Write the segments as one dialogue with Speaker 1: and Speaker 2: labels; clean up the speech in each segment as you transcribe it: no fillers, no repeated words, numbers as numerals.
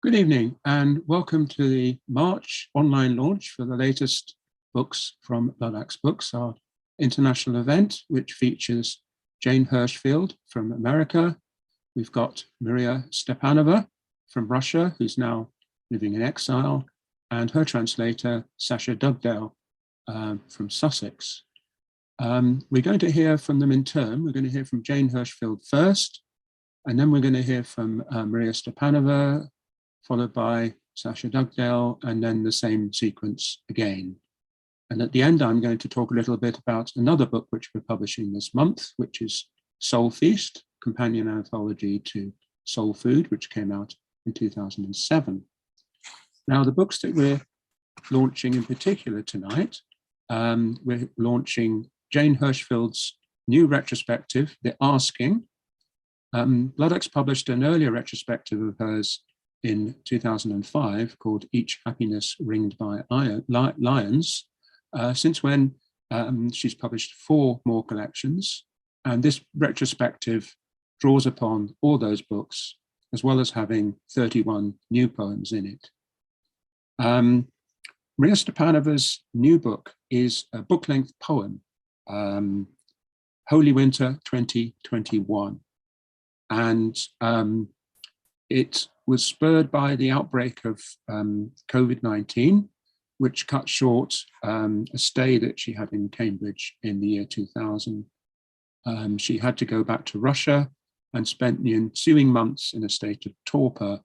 Speaker 1: Good evening and welcome to the March online launch for the latest books from Bloodaxe Books, our international event, which features Jane Hirshfield from America. We've got Maria Stepanova from Russia, who's now living in exile, and her translator, Sasha Dugdale from Sussex. We're going to hear from them in turn. We're going to hear from Jane Hirshfield first, and then we're going to hear from Maria Stepanova, followed by Sasha Dugdale, and then the same sequence again. And at the end, I'm going to talk a little bit about another book which we're publishing this month, which is Soul Feast, companion anthology to Soul Food, which came out in 2007. Now, the books that we're launching in particular tonight, we're launching Jane Hirshfield's new retrospective, The Asking. Bloodaxe published an earlier retrospective of hers in 2005 called Each Happiness Ringed by Lions, since when she's published 4 more collections. And this retrospective draws upon all those books, as well as having 31 new poems in it. Maria Stepanova's new book is a book-length poem, Holy Winter 2021. And it was spurred by the outbreak of COVID-19, which cut short a stay that she had in Cambridge in the year 2000. She had to go back to Russia and spent the ensuing months in a state of torpor.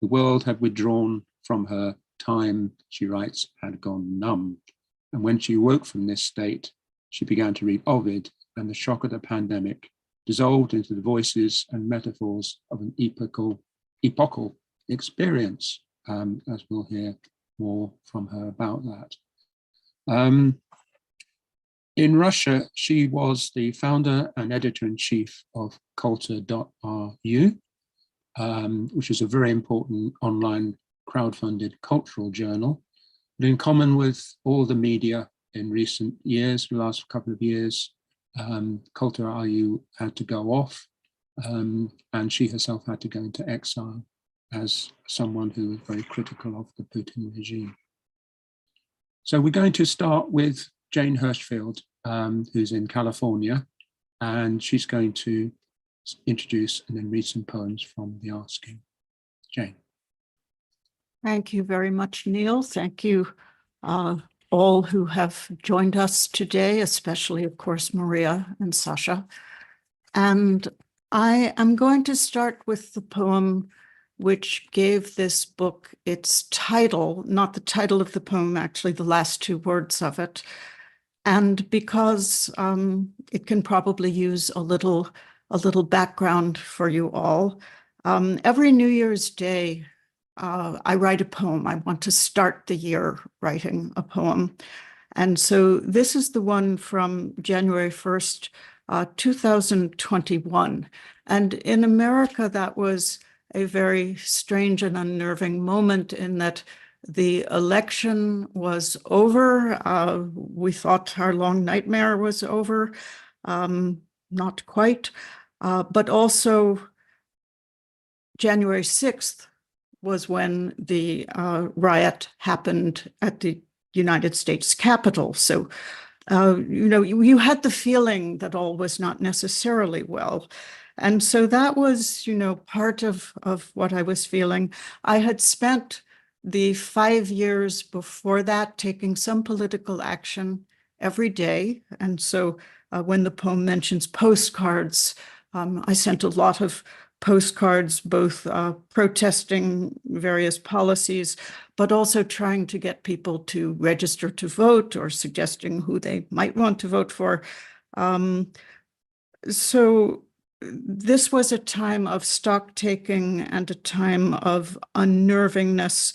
Speaker 1: The world had withdrawn from her. Time, she writes, had gone numb. And when she woke from this state, she began to read Ovid, and the shock of the pandemic dissolved into the voices and metaphors of an epochal experience, as we'll hear more from her about that. In Russia, she was the founder and editor-in-chief of Culture.ru, which is a very important online crowdfunded cultural journal. But in common with all the media in recent years, the last couple of years, Culture.ru had to go off, and she herself had to go into exile as someone who was very critical of the Putin regime. So we're going to start with Jane Hirshfield, who's in California, and she's going to introduce and then read some poems from The Asking. Jane.
Speaker 2: Thank you very much, Neil. Thank you all who have joined us today, especially, of course, Maria and Sasha. And I am going to start with the poem which gave this book its title, not the title of the poem, actually the last 2 words of it. And because it can probably use a little background for you all, every New Year's Day, I write a poem. I want to start the year writing a poem. And so this is the one from January 1st, 2021. And in America, that was a very strange and unnerving moment in that the election was over. We thought our long nightmare was over, not quite, but also January 6th was when the riot happened at the United States Capitol. So, you had the feeling that all was not necessarily well. And so that was, part of what I was feeling. I had spent the 5 years before that taking some political action every day. And so when the poem mentions postcards, I sent a lot of postcards, both protesting various policies, but also trying to get people to register to vote or suggesting who they might want to vote for. So this was a time of stock taking and a time of unnervingness.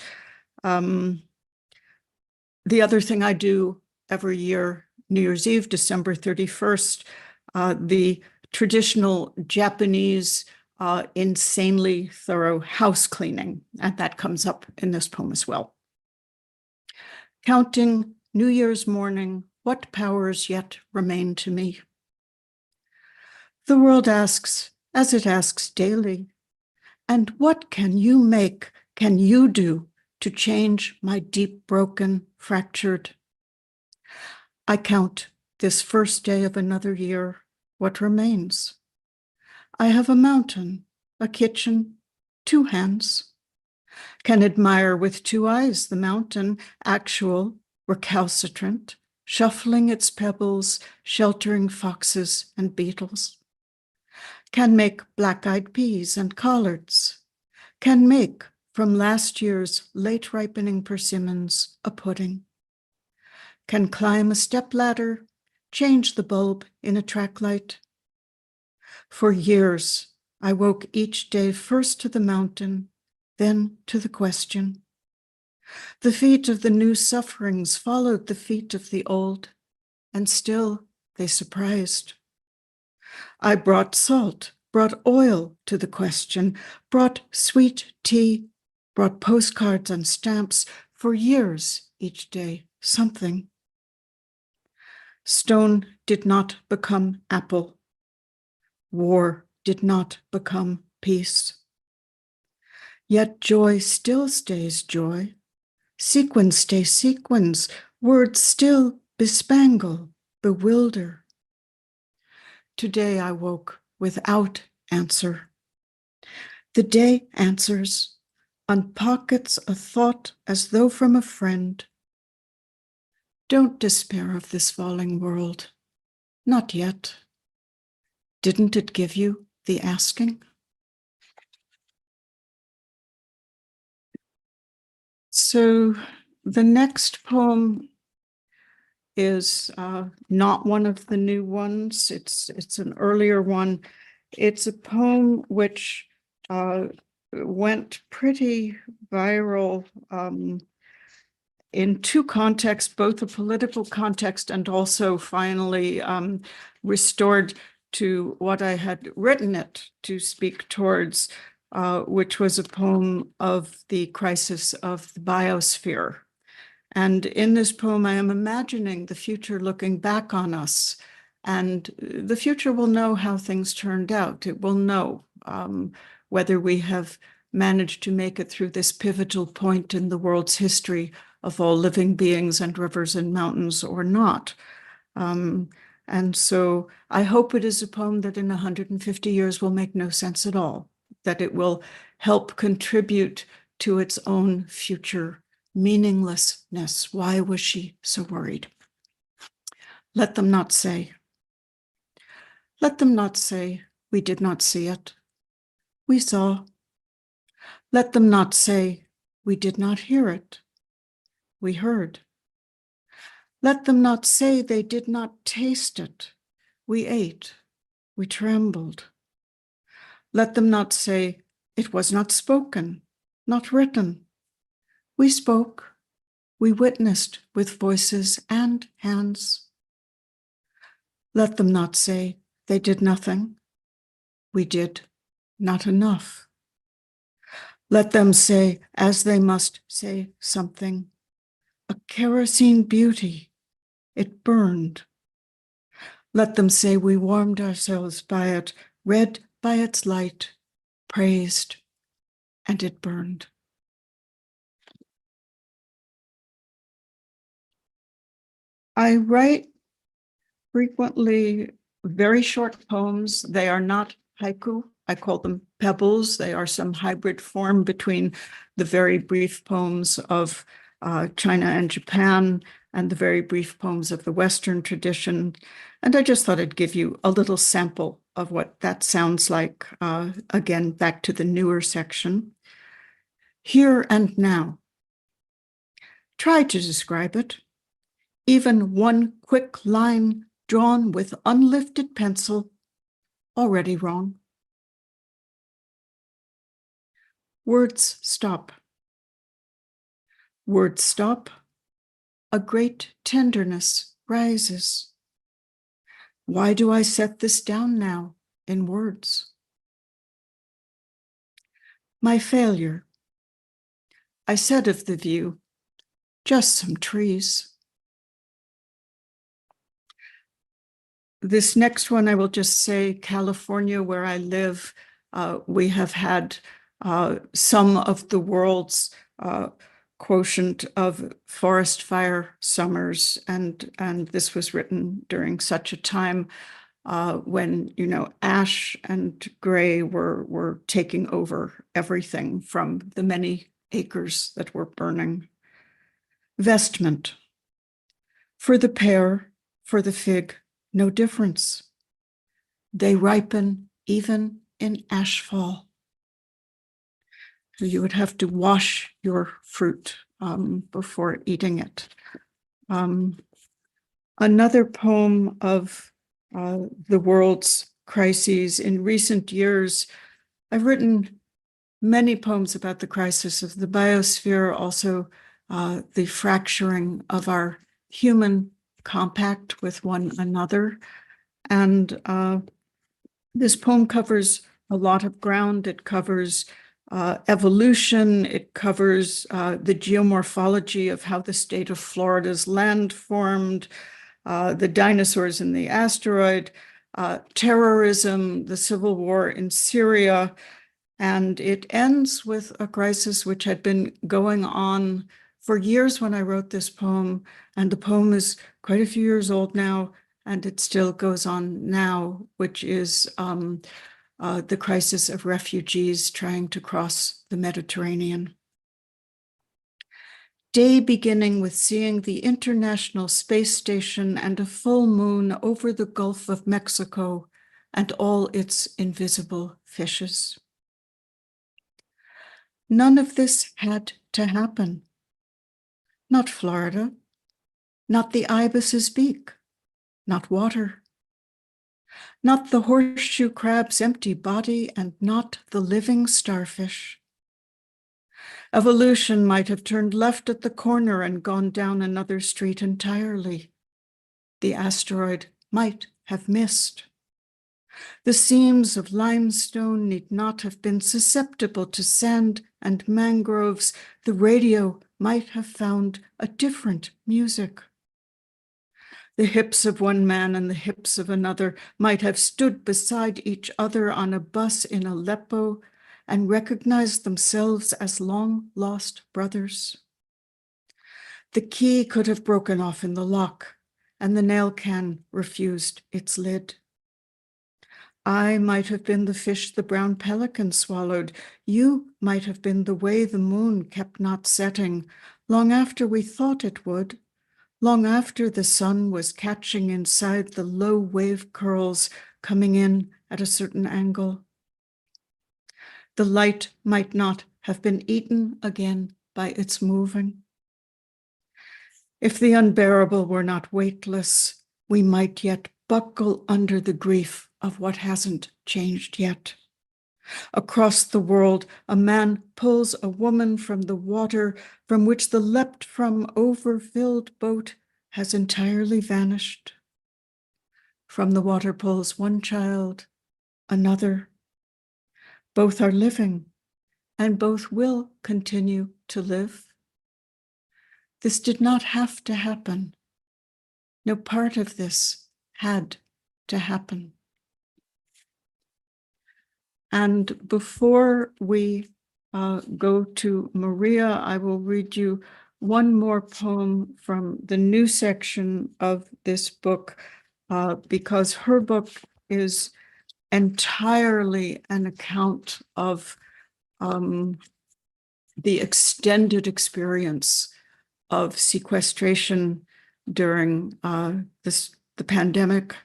Speaker 2: The other thing I do every year, New Year's Eve, December 31st, the traditional Japanese insanely thorough house cleaning, and that comes up in this poem as well. Counting New Year's morning, what powers yet remain to me? The world asks, as it asks daily, and what can you make can you do to change my deep, broken, fractured? I count this first day of another year, what remains. I have a mountain, a kitchen, 2 hands. Can admire with 2 eyes the mountain, actual, recalcitrant, shuffling its pebbles, sheltering foxes and beetles. Can make black-eyed peas and collards. Can make, from last year's late ripening persimmons, a pudding. Can climb a stepladder, change the bulb in a track light. For years, I woke each day first to the mountain, then to the question. The feet of the new sufferings followed the feet of the old, and still they surprised. I brought salt, brought oil to the question, brought sweet tea, brought postcards and stamps, for years each day, something. Stone did not become apple. War did not become peace. Yet joy still stays joy. Sequins stay sequins. Words still bespangle, bewilder. Today I woke without answer. The day answers, unpockets a thought as though from a friend. Don't despair of this falling world. Not yet. Didn't it give you the asking? So the next poem is not one of the new ones. It's an earlier one. It's a poem which went pretty viral in 2 contexts, both a political context and also finally restored to what I had written it to speak towards, which was a poem of the crisis of the biosphere. And in this poem, I am imagining the future looking back on us, and the future will know how things turned out. It will know whether we have managed to make it through this pivotal point in the world's history of all living beings and rivers and mountains or not. And so I hope it is a poem that in 150 years will make no sense at all, that it will help contribute to its own future meaninglessness. Why was she so worried? Let them not say. Let them not say, we did not see it. We saw. Let them not say, we did not hear it. We heard. Let them not say they did not taste it. We ate. We trembled. Let them not say it was not spoken, not written. We spoke. We witnessed with voices and hands. Let them not say they did nothing. We did not enough. Let them say, as they must say something, a kerosene beauty, it burned. Let them say we warmed ourselves by it, read by its light, praised, and it burned. I write frequently very short poems. They are not haiku. I call them pebbles. They are some hybrid form between the very brief poems of China and Japan and the very brief poems of the Western tradition. And I just thought I'd give you a little sample of what that sounds like. Again, back to the newer section. Here and now. Try to describe it. Even one quick line drawn with unlifted pencil, already wrong. Words stop. Words stop. A great tenderness rises. Why do I set this down now in words? My failure. I said of the view, just some trees. This next one, I will just say California, where I live, we have had some of the world's quotient of forest fire summers, and this was written during such a time when, you know, ash and gray were taking over everything from the many acres that were burning. Vestment. For the pear, for the fig, no difference. They ripen even in ashfall. So you would have to wash your fruit before eating it. Another poem of the world's crises. In recent years, I've written many poems about the crisis of the biosphere, also the fracturing of our human compact with one another. And this poem covers a lot of ground. It covers evolution. It covers the geomorphology of how the state of Florida's land formed, the dinosaurs in the asteroid, terrorism, the civil war in Syria. And it ends with a crisis which had been going on for years when I wrote this poem. And the poem is quite a few years old now, and it still goes on now, which is the crisis of refugees trying to cross the Mediterranean. Day beginning with seeing the International Space Station and a full moon over the Gulf of Mexico and all its invisible fishes. None of this had to happen. Not Florida, not the ibis's beak, not water, not the horseshoe crab's empty body, and not the living starfish. Evolution might have turned left at the corner and gone down another street entirely. The asteroid might have missed. The seams of limestone need not have been susceptible to sand and mangroves. The radio might have found a different music. The hips of one man and the hips of another might have stood beside each other on a bus in Aleppo and recognized themselves as long-lost brothers. The key could have broken off in the lock, and the nail can refused its lid. I might have been the fish the brown pelican swallowed. You might have been the way the moon kept not setting, long after we thought it would, long after the sun was catching inside the low wave curls coming in at a certain angle. The light might not have been eaten again by its moving. If the unbearable were not weightless, we might yet buckle under the grief of what hasn't changed yet. Across the world, a man pulls a woman from the water from which the leapt from overfilled boat has entirely vanished. From the water pulls one child, another. Both are living, and both will continue to live. This did not have to happen. No part of this had to happen. And before we go to Maria, I will read you one more poem from the new section of this book, because her book is entirely an account of the extended experience of sequestration during the pandemic.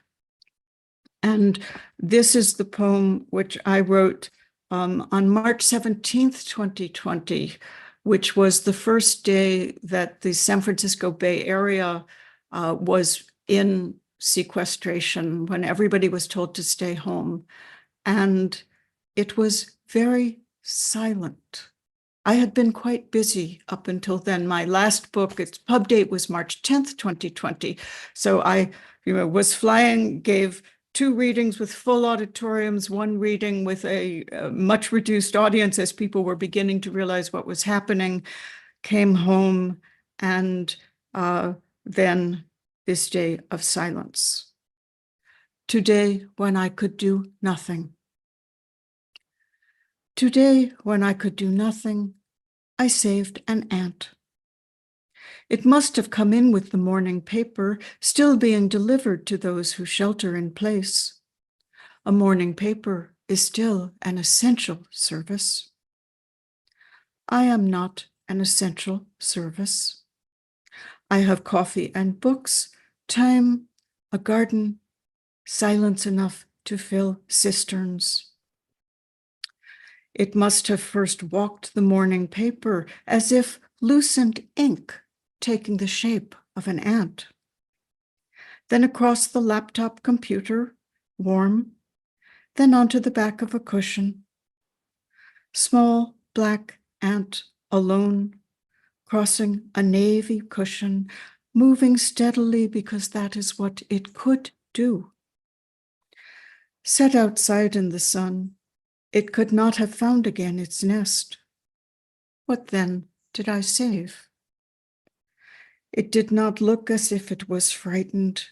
Speaker 2: And this is the poem which I wrote on March 17th, 2020, which was the first day that the San Francisco Bay Area was in sequestration, when everybody was told to stay home. And it was very silent. I had been quite busy up until then. My last book, its pub date was March 10th, 2020. So I was flying, gave 2 readings with full auditoriums, 1 reading with a much reduced audience as people were beginning to realize what was happening, came home, and then this day of silence. Today, when I could do nothing. Today, when I could do nothing, I saved an ant. It must have come in with the morning paper, still being delivered to those who shelter in place. A morning paper is still an essential service. I am not an essential service. I have coffee and books, time, a garden, silence enough to fill cisterns. It must have first walked the morning paper as if loosened ink taking the shape of an ant. Then across the laptop computer, warm, then onto the back of a cushion. Small black ant alone, crossing a navy cushion, moving steadily because that is what it could do. Set outside in the sun, it could not have found again its nest. What then did I save? It did not look as if it was frightened,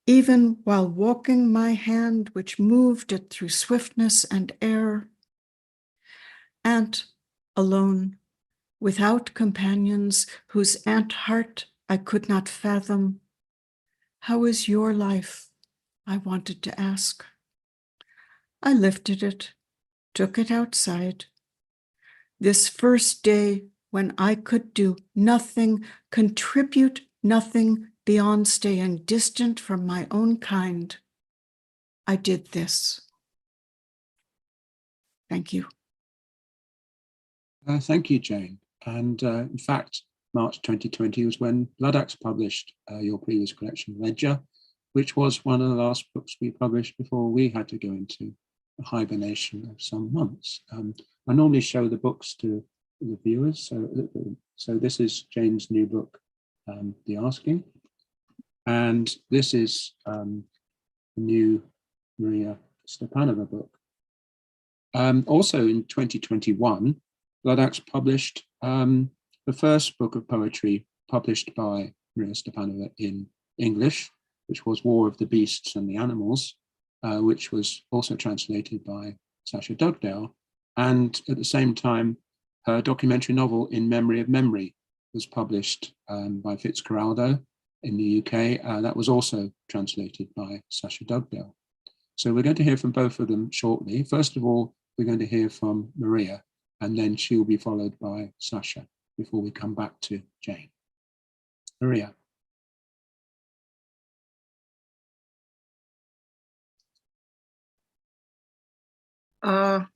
Speaker 2: even while walking my hand, which moved it through swiftness and air. Ant alone, without companions, whose ant heart I could not fathom. How is your life? I wanted to ask. I lifted it, took it outside. This first day when I could do nothing, contribute nothing beyond staying distant from my own kind, I did this. Thank you.
Speaker 1: Thank you, Jane. And in fact, March 2020 was when Bloodaxe published your previous collection, Ledger, which was one of the last books we published before we had to go into a hibernation of some months. I normally show the books to the viewers. So this is Jane's new book, The Asking. And this is the new Maria Stepanova book. Also in 2021, Bloodaxe published the first book of poetry published by Maria Stepanova in English, which was War of the Beasts and the Animals, which was also translated by Sasha Dugdale. And at the same time, her documentary novel In Memory of Memory was published by Fitzcarraldo in the UK. That was also translated by Sasha Dugdale. So we're going to hear from both of them shortly. First of all, we're going to hear from Maria, and then she'll be followed by Sasha before we come back to Jane. Maria.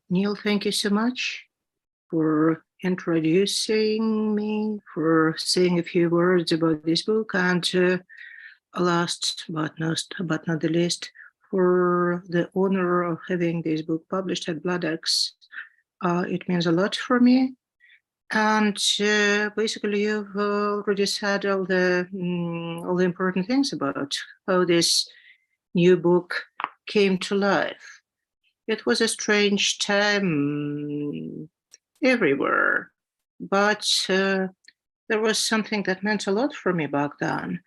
Speaker 3: Neil, thank you so much for introducing me, for saying a few words about this book, and last but not the least, for the honor of having this book published at Bloodaxe. It means a lot for me. And basically, you've already said all the important things about how this new book came to life. It was a strange time everywhere, but there was something that meant a lot for me back then.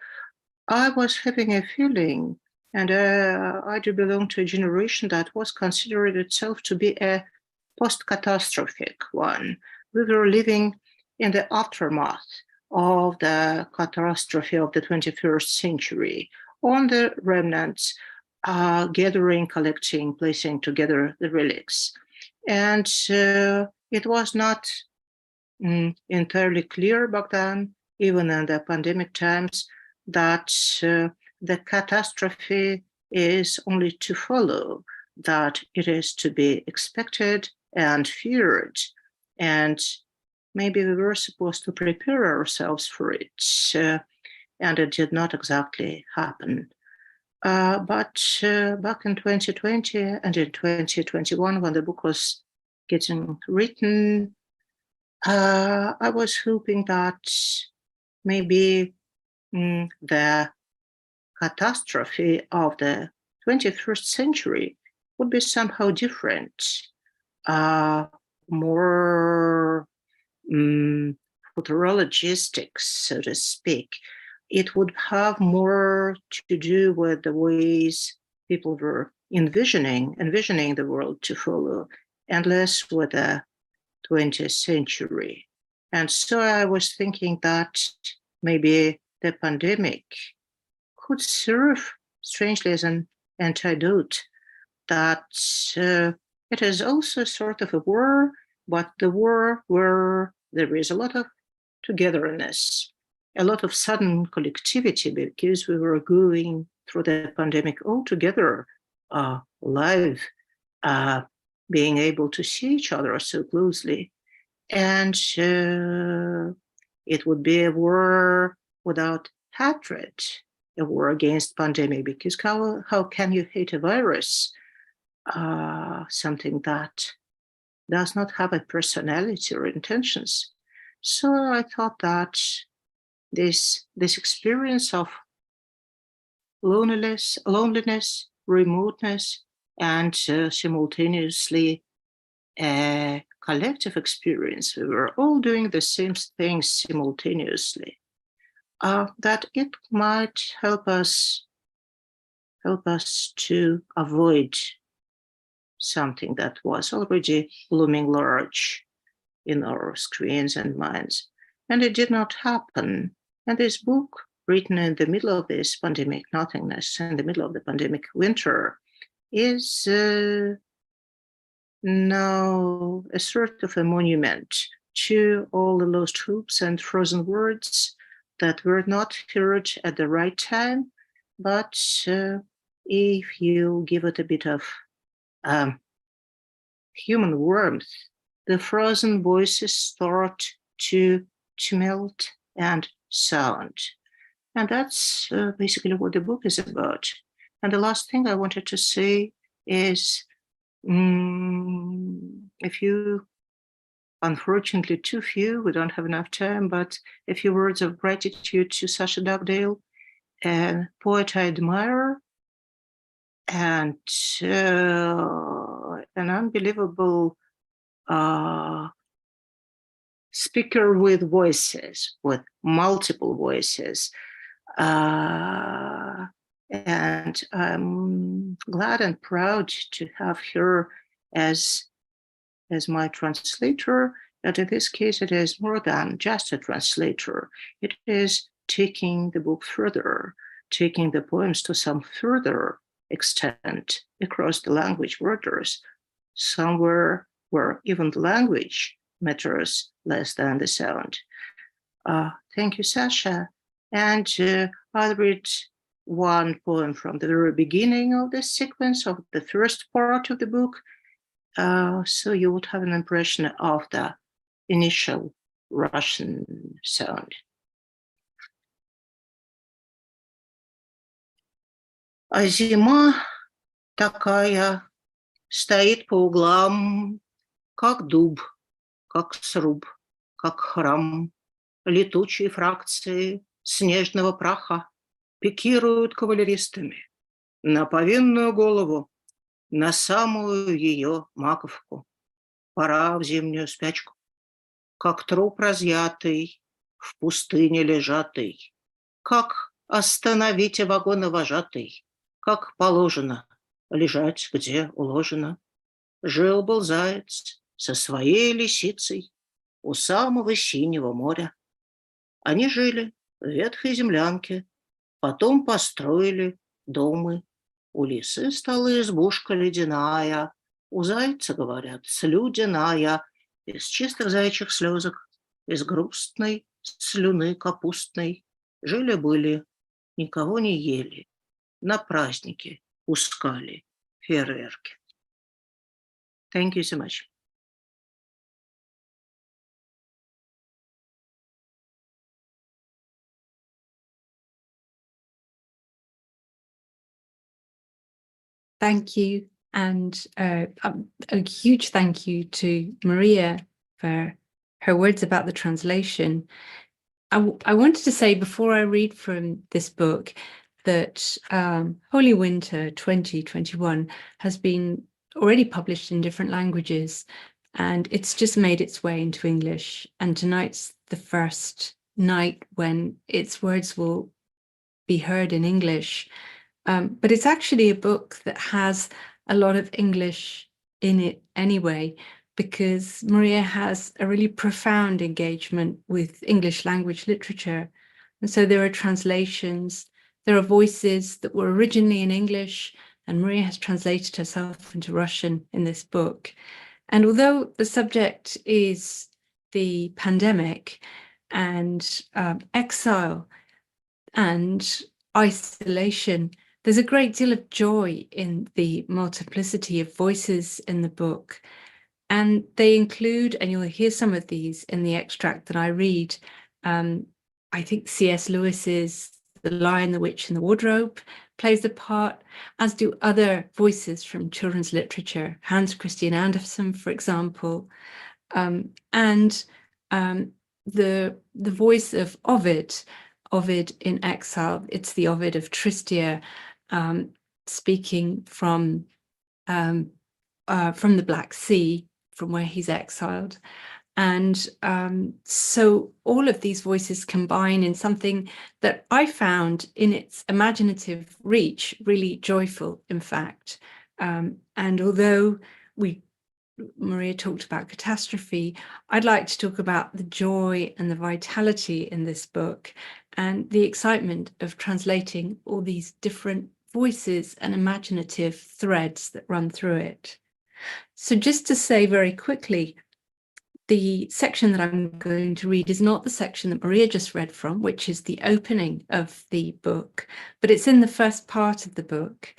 Speaker 3: I was having a feeling, and I do belong to a generation that was considered itself to be a post-catastrophic one. We were living in the aftermath of the catastrophe of the 21st century, on the remnants, gathering, collecting, placing together the relics. And it was not entirely clear back then, even in the pandemic times, that the catastrophe is only to follow, that it is to be expected and feared. And maybe we were supposed to prepare ourselves for it, and it did not exactly happen. But back in 2020 and in 2021, when the book was getting written, I was hoping that maybe the catastrophe of the 21st century would be somehow different, more futurologistic, so to speak. It would have more to do with the ways people were envisioning the world to follow, and less with the 20th century. And so I was thinking that maybe the pandemic could serve strangely as an antidote, that it is also sort of a war, but the war where there is a lot of togetherness, a lot of sudden collectivity, because we were going through the pandemic all together, live, being able to see each other so closely. And it would be a war without hatred, a war against pandemic, because how can you hate a virus, something that does not have a personality or intentions? So I thought that this experience of loneliness, remoteness, and simultaneously a collective experience, we were all doing the same things simultaneously, that it might help us to avoid something that was already looming large in our screens and minds. And it did not happen. And this book, written in the middle of this pandemic nothingness, in the middle of the pandemic winter, is now a sort of a monument to all the lost hopes and frozen words that were not heard at the right time. But if you give it a bit of human warmth, the frozen voices start to melt and sound. And that's basically what the book is about. And the last thing I wanted to say is, unfortunately too few, we don't have enough time, but a few words of gratitude to Sasha Dugdale, a poet I admire, and an unbelievable speaker with voices, with multiple voices. And I'm glad and proud to have her as my translator. But in this case, it is more than just a translator. It is taking the book further, taking the poems to some further extent across the language borders, somewhere where even the language matters less than the sound. Thank you, Sasha. And I'll read one poem from the very beginning of this sequence of the first part of the book, so you would have an impression of the initial Russian sound. А зима такая стоит по углам, как дуб, как сруб, как храм. Летучие фракции снежного праха пикируют кавалеристами на повинную голову, на самую ее маковку. Пора в зимнюю спячку, как труп разъятый, в пустыне лежатый, как остановите вагоновожатый, как положено лежать, где уложено. Жил-был заяц со своей лисицей у самого синего моря. Они жили в ветхой землянке, потом построили домы. У лисы стала избушка ледяная, у зайца, говорят, слюдяная, из чистых заячьих слезок, из грустной слюны капустной. Жили-были, никого не ели, на празднике пускали фейерверки. Thank you so much.
Speaker 4: Thank you, and a huge thank you to Maria for her words about the translation. I wanted to say before I read from this book that Holy Winter 2021 has been already published in different languages, and it's just made its way into English. And tonight's the first night when its words will be heard in English. But it's actually a book that has a lot of English in it anyway, because Maria has a really profound engagement with English language literature. And so there are translations, there are voices that were originally in English, and Maria has translated herself into Russian in this book. And although the subject is the pandemic and exile and isolation, there's a great deal of joy in the multiplicity of voices in the book. And they include, and you'll hear some of these in the extract that I read, I think C.S. Lewis's The Lion, the Witch and the Wardrobe plays a part, as do other voices from children's literature, Hans Christian Andersen, for example, and the voice of Ovid in exile. It's the Ovid of Tristia, speaking from the Black Sea, from where he's exiled. And so all of these voices combine in something that I found in its imaginative reach really joyful, in fact. And although Maria talked about catastrophe, I'd like to talk about the joy and the vitality in this book and the excitement of translating all these different voices and imaginative threads that run through it. So just to say very quickly, the section that I'm going to read is not the section that Maria just read from, which is the opening of the book, but it's in the first part of the book.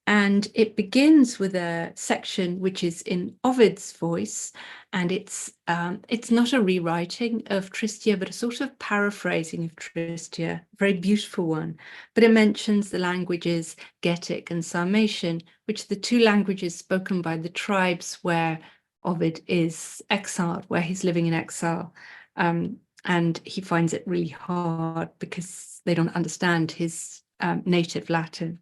Speaker 4: And it begins with a section which is in Ovid's voice, and it's not a rewriting of Tristia, but a sort of paraphrasing of Tristia, a very beautiful one. But it mentions the languages Getic and Sarmatian, which are the two languages spoken by the tribes where Ovid is exiled, where he's living in exile. And he finds it really hard because they don't understand his native Latin.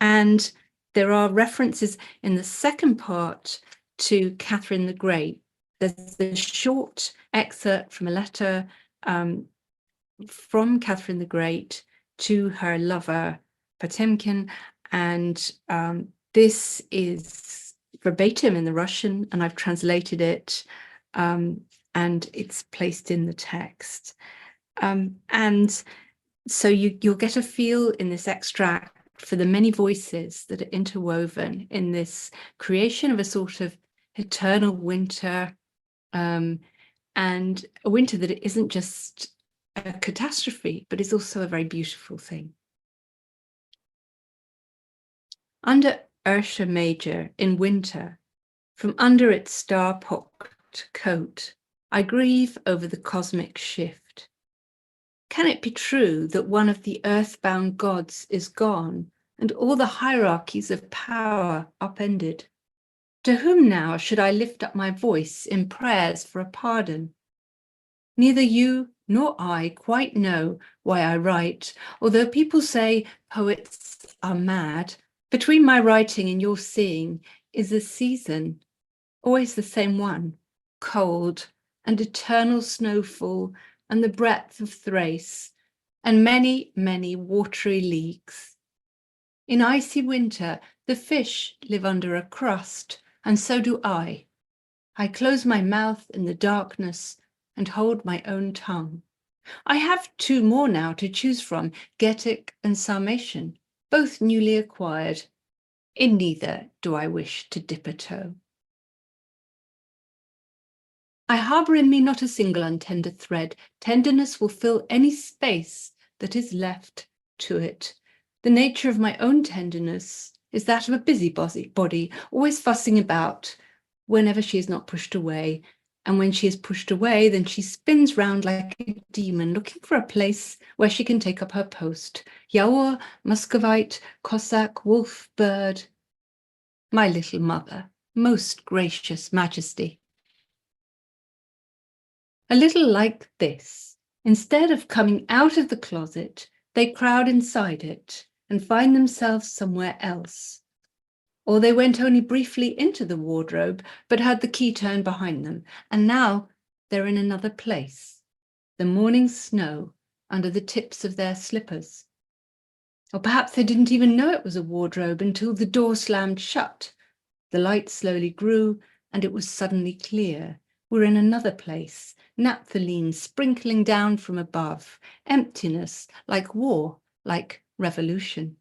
Speaker 4: And there are references in the second part to Catherine the Great. There's a short excerpt from a letter from Catherine the Great to her lover, Potemkin. And this is verbatim in the Russian, and I've translated it, and it's placed in the text. And so you'll get a feel in this extract for the many voices that are interwoven in this creation of a sort of eternal winter, and a winter that isn't just a catastrophe, but is also a very beautiful thing. Under Ursa Major in winter, from under its star-pocked coat, I grieve over the cosmic shift. Can it be true that one of the earthbound gods is gone and all the hierarchies of power upended? To whom now should I lift up my voice in prayers for a pardon? Neither you nor I quite know why I write, although people say poets are mad. Between my writing and your seeing is a season, always the same one, cold and eternal snowfall and the breadth of Thrace, and many, many watery leagues. In icy winter, the fish live under a crust, and so do I. I close my mouth in the darkness and hold my own tongue. I have two more now to choose from, Getic and Sarmatian, both newly acquired. In neither do I wish to dip a toe. I harbour in me not a single untender thread. Tenderness will fill any space that is left to it. The nature of my own tenderness is that of a busybody, always fussing about whenever she is not pushed away. And when she is pushed away, then she spins round like a demon, looking for a place where she can take up her post. Yaur, Muscovite, Cossack, wolf, bird. My little mother, most gracious majesty. A little like this, instead of coming out of the closet, they crowd inside it and find themselves somewhere else. Or they went only briefly into the wardrobe, but had the key turned behind them, and now they're in another place, the morning snow under the tips of their slippers. Or perhaps they didn't even know it was a wardrobe until the door slammed shut. The light slowly grew, and it was suddenly clear. We're in another place, naphthalene sprinkling down from above, emptiness, like war, like revolution.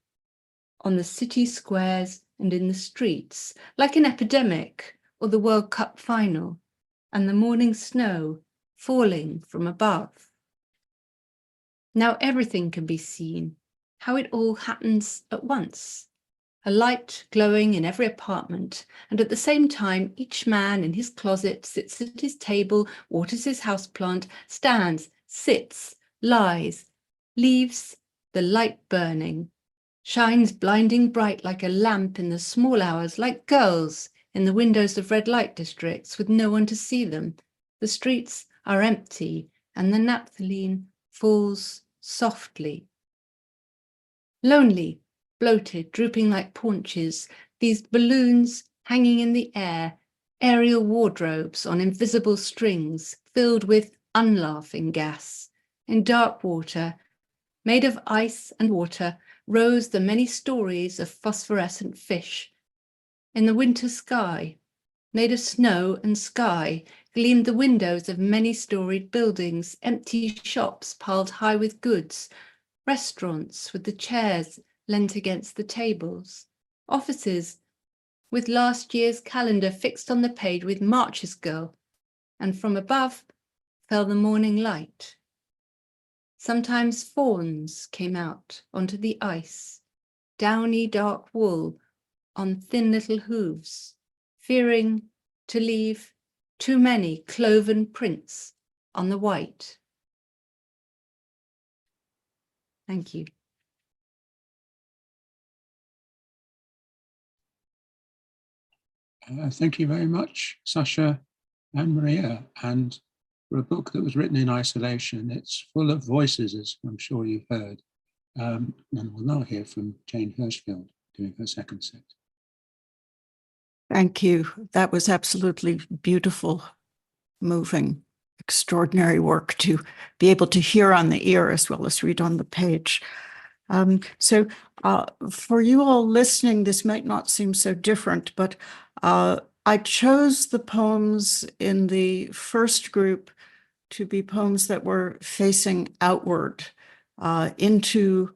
Speaker 4: On the city squares and in the streets, like an epidemic or the World Cup final, and the morning snow falling from above. Now everything can be seen, how it all happens at once. A light glowing in every apartment, and at the same time, each man in his closet sits at his table, waters his houseplant, stands, sits, lies, leaves the light burning, shines blinding bright like a lamp in the small hours, like girls in the windows of red light districts with no one to see them. The streets are empty, and the naphthalene falls softly. Lonely, bloated, drooping like paunches, these balloons hanging in the air, aerial wardrobes on invisible strings filled with unlaughing gas. In dark water, made of ice and water, rose the many stories of phosphorescent fish. In the winter sky, made of snow and sky, gleamed the windows of many-storied buildings, empty shops piled high with goods, restaurants with the chairs leant against the tables, offices with last year's calendar fixed on the page with March's girl, and from above fell the morning light. Sometimes fawns came out onto the ice, downy dark wool on thin little hooves, fearing to leave too many cloven prints on the white. Thank you.
Speaker 1: Thank you very much, Sasha and Maria. And for a book that was written in isolation, it's full of voices, as I'm sure you've heard. And we'll now hear from Jane Hirshfield doing her second set.
Speaker 2: Thank you. That was absolutely beautiful, moving, extraordinary work to be able to hear on the ear as well as read on the page. For you all listening, this might not seem so different, but I chose the poems in the first group to be poems that were facing outward into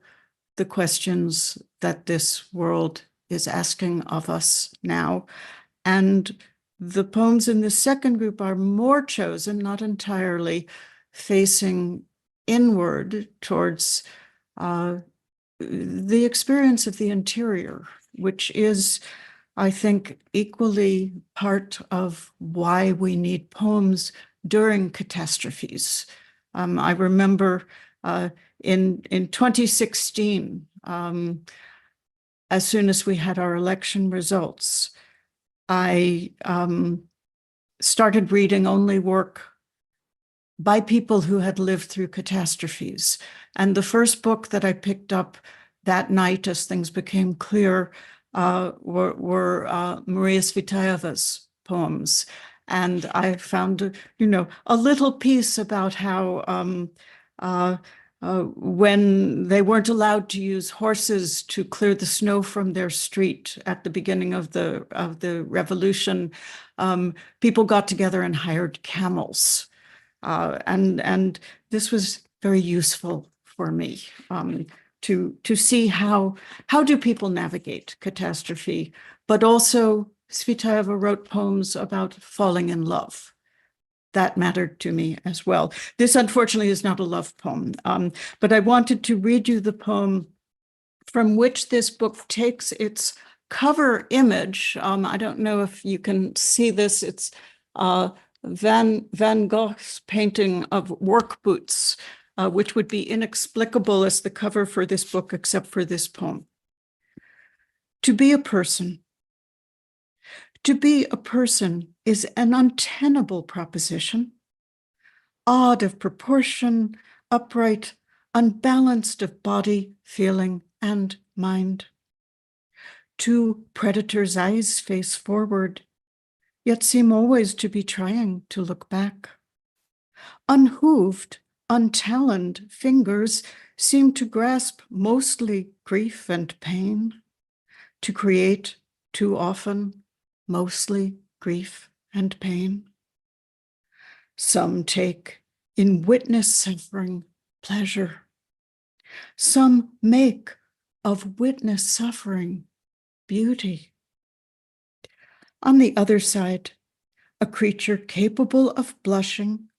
Speaker 2: the questions that this world is asking of us now. And the poems in the second group are more chosen, not entirely, facing inward towards the experience of the interior, which is, I think, equally part of why we need poems during catastrophes. I remember in 2016, as soon as we had our election results, I started reading only work by people who had lived through catastrophes. And the first book that I picked up that night as things became clear were Maria Tsvetaeva's poems. And I found, a little piece about how when they weren't allowed to use horses to clear the snow from their street at the beginning of the revolution, people got together and hired camels. And this was very useful for me to see how do people navigate catastrophe, but also Tsvetaeva wrote poems about falling in love. That mattered to me as well. This, unfortunately, is not a love poem, but I wanted to read you the poem from which this book takes its cover image. I don't know if you can see this. It's Van Gogh's painting of work boots, which would be inexplicable as the cover for this book, except for this poem. To be a person. To be a person is an untenable proposition, odd of proportion, upright, unbalanced of body, feeling, and mind. Two predators' eyes face forward, yet seem always to be trying to look back. Unhooved, untaloned fingers seem to grasp mostly grief and pain, to create too often mostly grief and pain. Some take in witness suffering pleasure. Some make of witness suffering beauty. On the other side, a creature capable of blushing,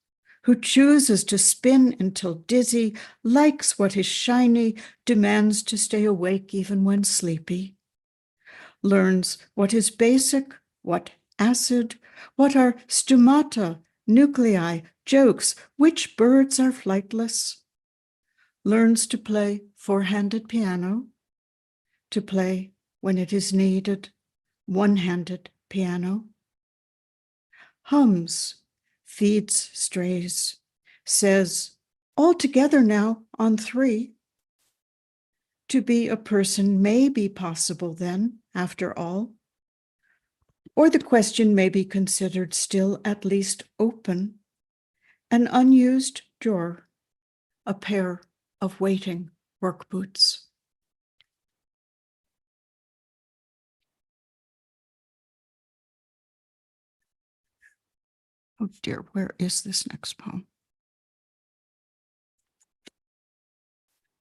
Speaker 2: who chooses to spin until dizzy, likes what is shiny, demands to stay awake even when sleepy, learns what is basic, what acid, what are stomata, nuclei, jokes, which birds are flightless, learns to play four-handed piano, to play, when it is needed, one-handed piano, hums, feeds strays, says, all together now on three. To be a person may be possible then, after all. Or the question may be considered still at least open, an unused drawer, a pair of waiting work boots. Oh dear, where is this next poem?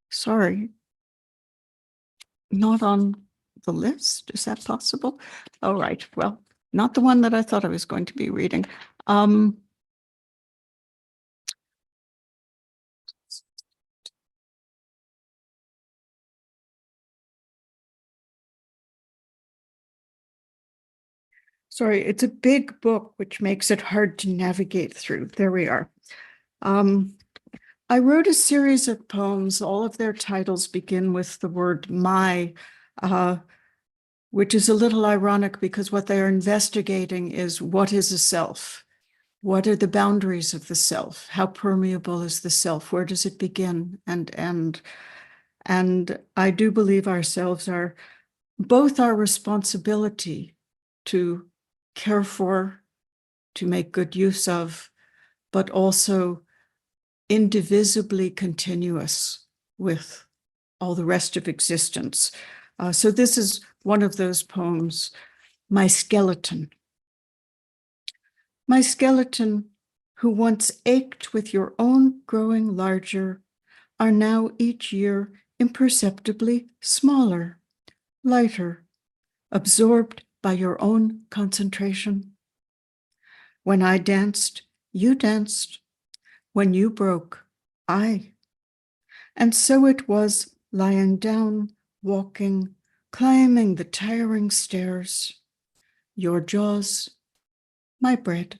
Speaker 2: Sorry, not on the list. Is that possible? All right, well, not the one that I thought I was going to be reading. Sorry, it's a big book, which makes it hard to navigate through. There we are. I wrote a series of poems. All of their titles begin with the word my, which is a little ironic because what they are investigating is what is a self? What are the boundaries of the self? How permeable is the self? Where does it begin and end? And I do believe ourselves are both our responsibility to care for, to make good use of, but also indivisibly continuous with all the rest of existence. So this is one of those poems, My Skeleton. My skeleton, who once ached with your own growing larger, are now each year imperceptibly smaller, lighter, absorbed by your own concentration. When I danced, you danced. When you broke, I. And so it was lying down, walking, climbing the tiring stairs. Your jaws, my bread.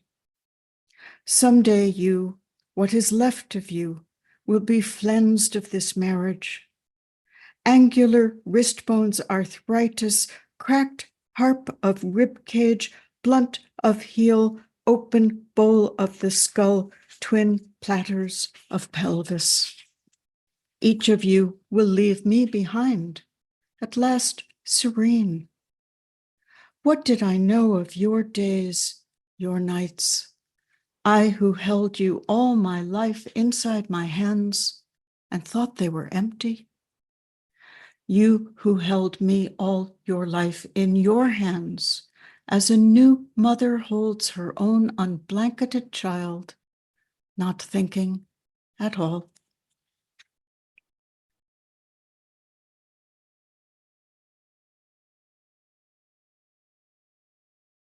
Speaker 2: Someday you, what is left of you, will be flensed of this marriage. Angular wrist bones arthritis, cracked harp of rib cage, blunt of heel, open bowl of the skull, twin platters of pelvis. Each of you will leave me behind, at last serene. What did I know of your days, your nights? I who held you all my life inside my hands and thought they were empty. You who held me all your life in your hands, as a new mother holds her own unblanketed child, not thinking at all.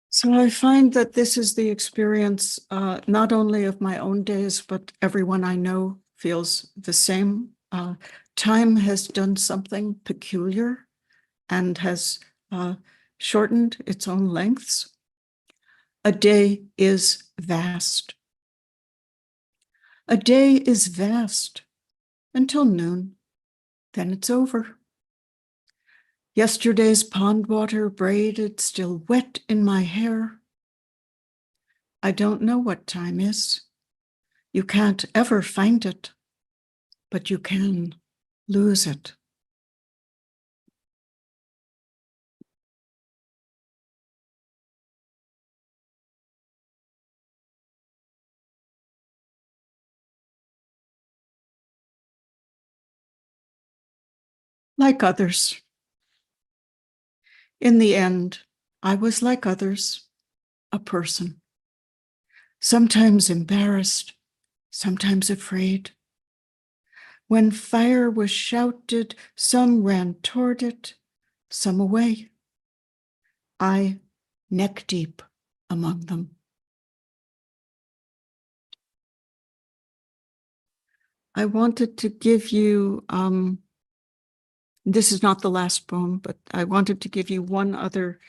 Speaker 2: So I find that this is the experience not only of my own days, but everyone I know feels the same. Time has done something peculiar and has shortened its own lengths. A day is vast. A day is vast until noon, then it's over. Yesterday's pond water braided, still wet in my hair. I don't know what time is. You can't ever find it, but you can lose it. Like others. In the end, I was like others, a person. sometimes embarrassed, sometimes afraid. When fire was shouted, some ran toward it, some away. I neck deep among them. I wanted to give you, this is not the last poem, but I wanted to give you one other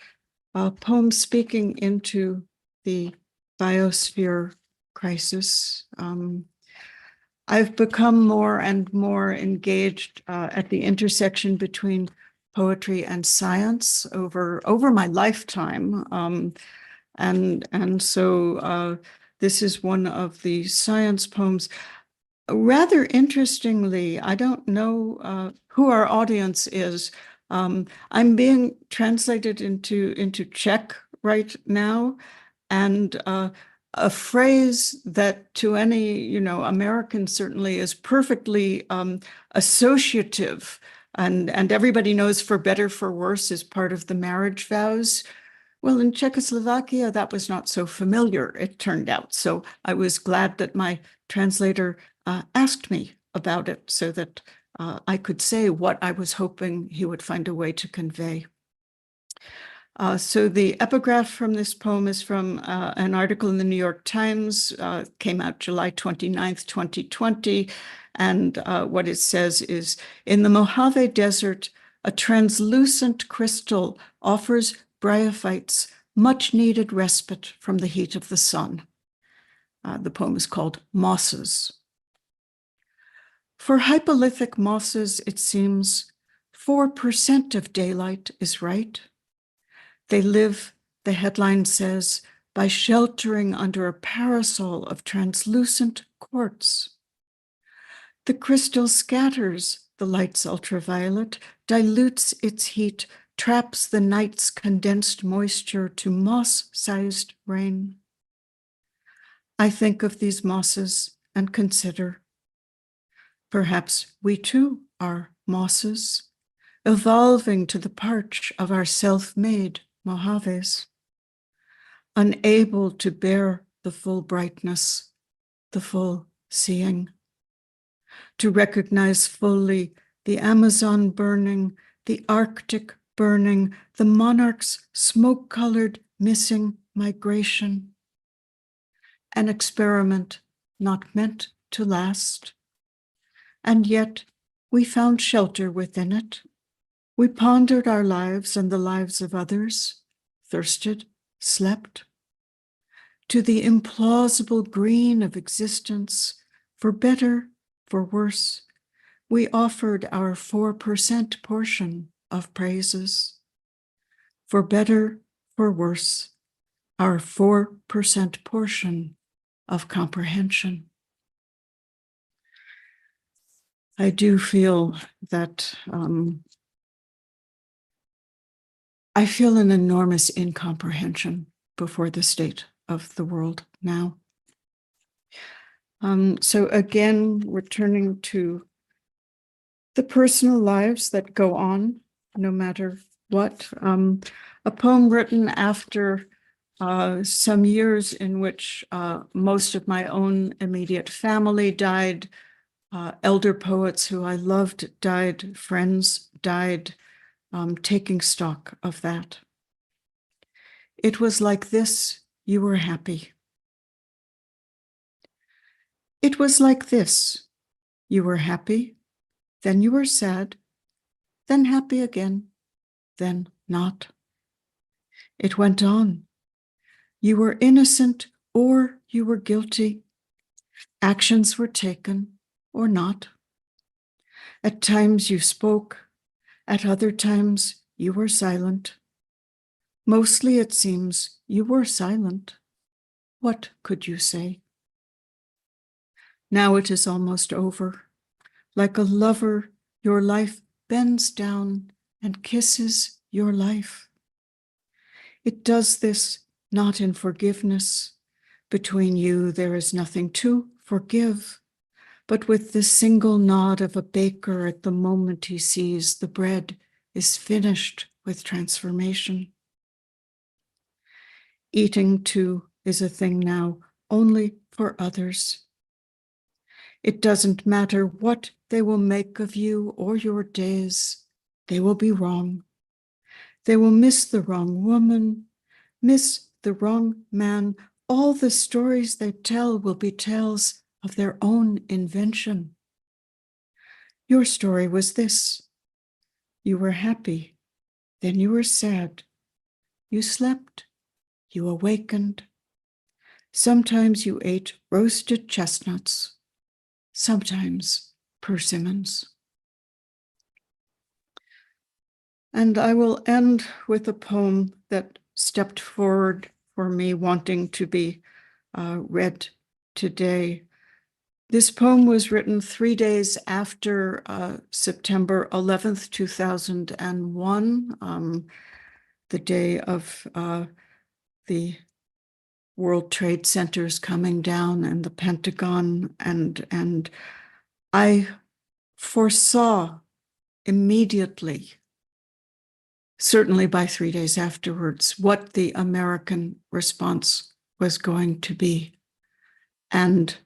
Speaker 2: poem speaking into the biosphere crisis. I've become more and more engaged at the intersection between poetry and science over my lifetime. And so this is one of the science poems. Rather interestingly, I don't know who our audience is. I'm being translated into Czech right now, and a phrase that to any American certainly is perfectly associative, and everybody knows for better for worse is part of the marriage vows. Well, in Czechoslovakia, that was not so familiar, it turned out. So I was glad that my translator asked me about it so that I could say what I was hoping he would find a way to convey. So the epigraph from this poem is from an article in the New York Times, came out July 29th, 2020. And what it says is, in the Mojave Desert, a translucent crystal offers bryophytes much needed respite from the heat of the sun. The poem is called Mosses. For hypolithic mosses, it seems 4% of daylight is right. They live, the headline says, by sheltering under a parasol of translucent quartz. The crystal scatters the light's ultraviolet, dilutes its heat, traps the night's condensed moisture to moss-sized rain. I think of these mosses and consider, perhaps we too are mosses, evolving to the parch of our self-made Mojaves, unable to bear the full brightness, the full seeing, to recognize fully the Amazon burning, the Arctic burning, the monarch's smoke-colored missing migration, an experiment not meant to last. And yet we found shelter within it. We pondered our lives and the lives of others, thirsted, slept. To the implausible green of existence, for better, for worse, we offered our 4% portion of praises. For better, for worse, our 4% portion of comprehension. I do feel that I feel an enormous incomprehension before the state of the world now. So again, returning to the personal lives that go on, no matter what. A poem written after some years in which most of my own immediate family died, elder poets who I loved died, friends died, taking stock of that. It was like this, you were happy. It was like this, you were happy, then you were sad, then happy again, then not. It went on. You were innocent or you were guilty. Actions were taken or not. At times you spoke, at other times you were silent. Mostly it seems you were silent. What could you say? Now it is almost over. Like a lover, your life bends down and kisses your life. It does this not in forgiveness. Between you there is nothing to forgive, but with the single nod of a baker at the moment he sees the bread is finished with transformation. Eating too is a thing now only for others. It doesn't matter what they will make of you or your days, they will be wrong. They will miss the wrong woman, miss the wrong man. All the stories they tell will be tales of their own invention. Your story was this. You were happy, then you were sad. You slept, you awakened. Sometimes you ate roasted chestnuts, sometimes persimmons. And I will end with a poem that stepped forward for me wanting to be read today. This poem was written 3 days after September 11th, 2001, the day of the World Trade Centers coming down and the Pentagon, and I foresaw immediately, certainly by 3 days afterwards, what the American response was going to be. And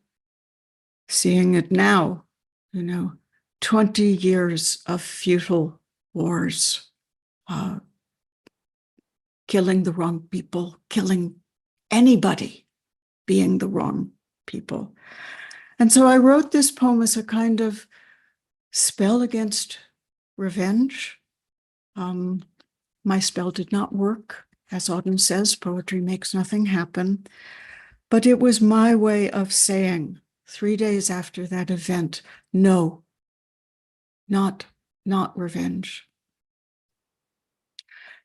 Speaker 2: seeing it now, 20 years of futile wars, killing the wrong people, killing anybody being the wrong people. And so I wrote this poem as a kind of spell against revenge. My spell did not work. As Auden says, poetry makes nothing happen. But it was my way of saying, 3 days after that event, no, not revenge.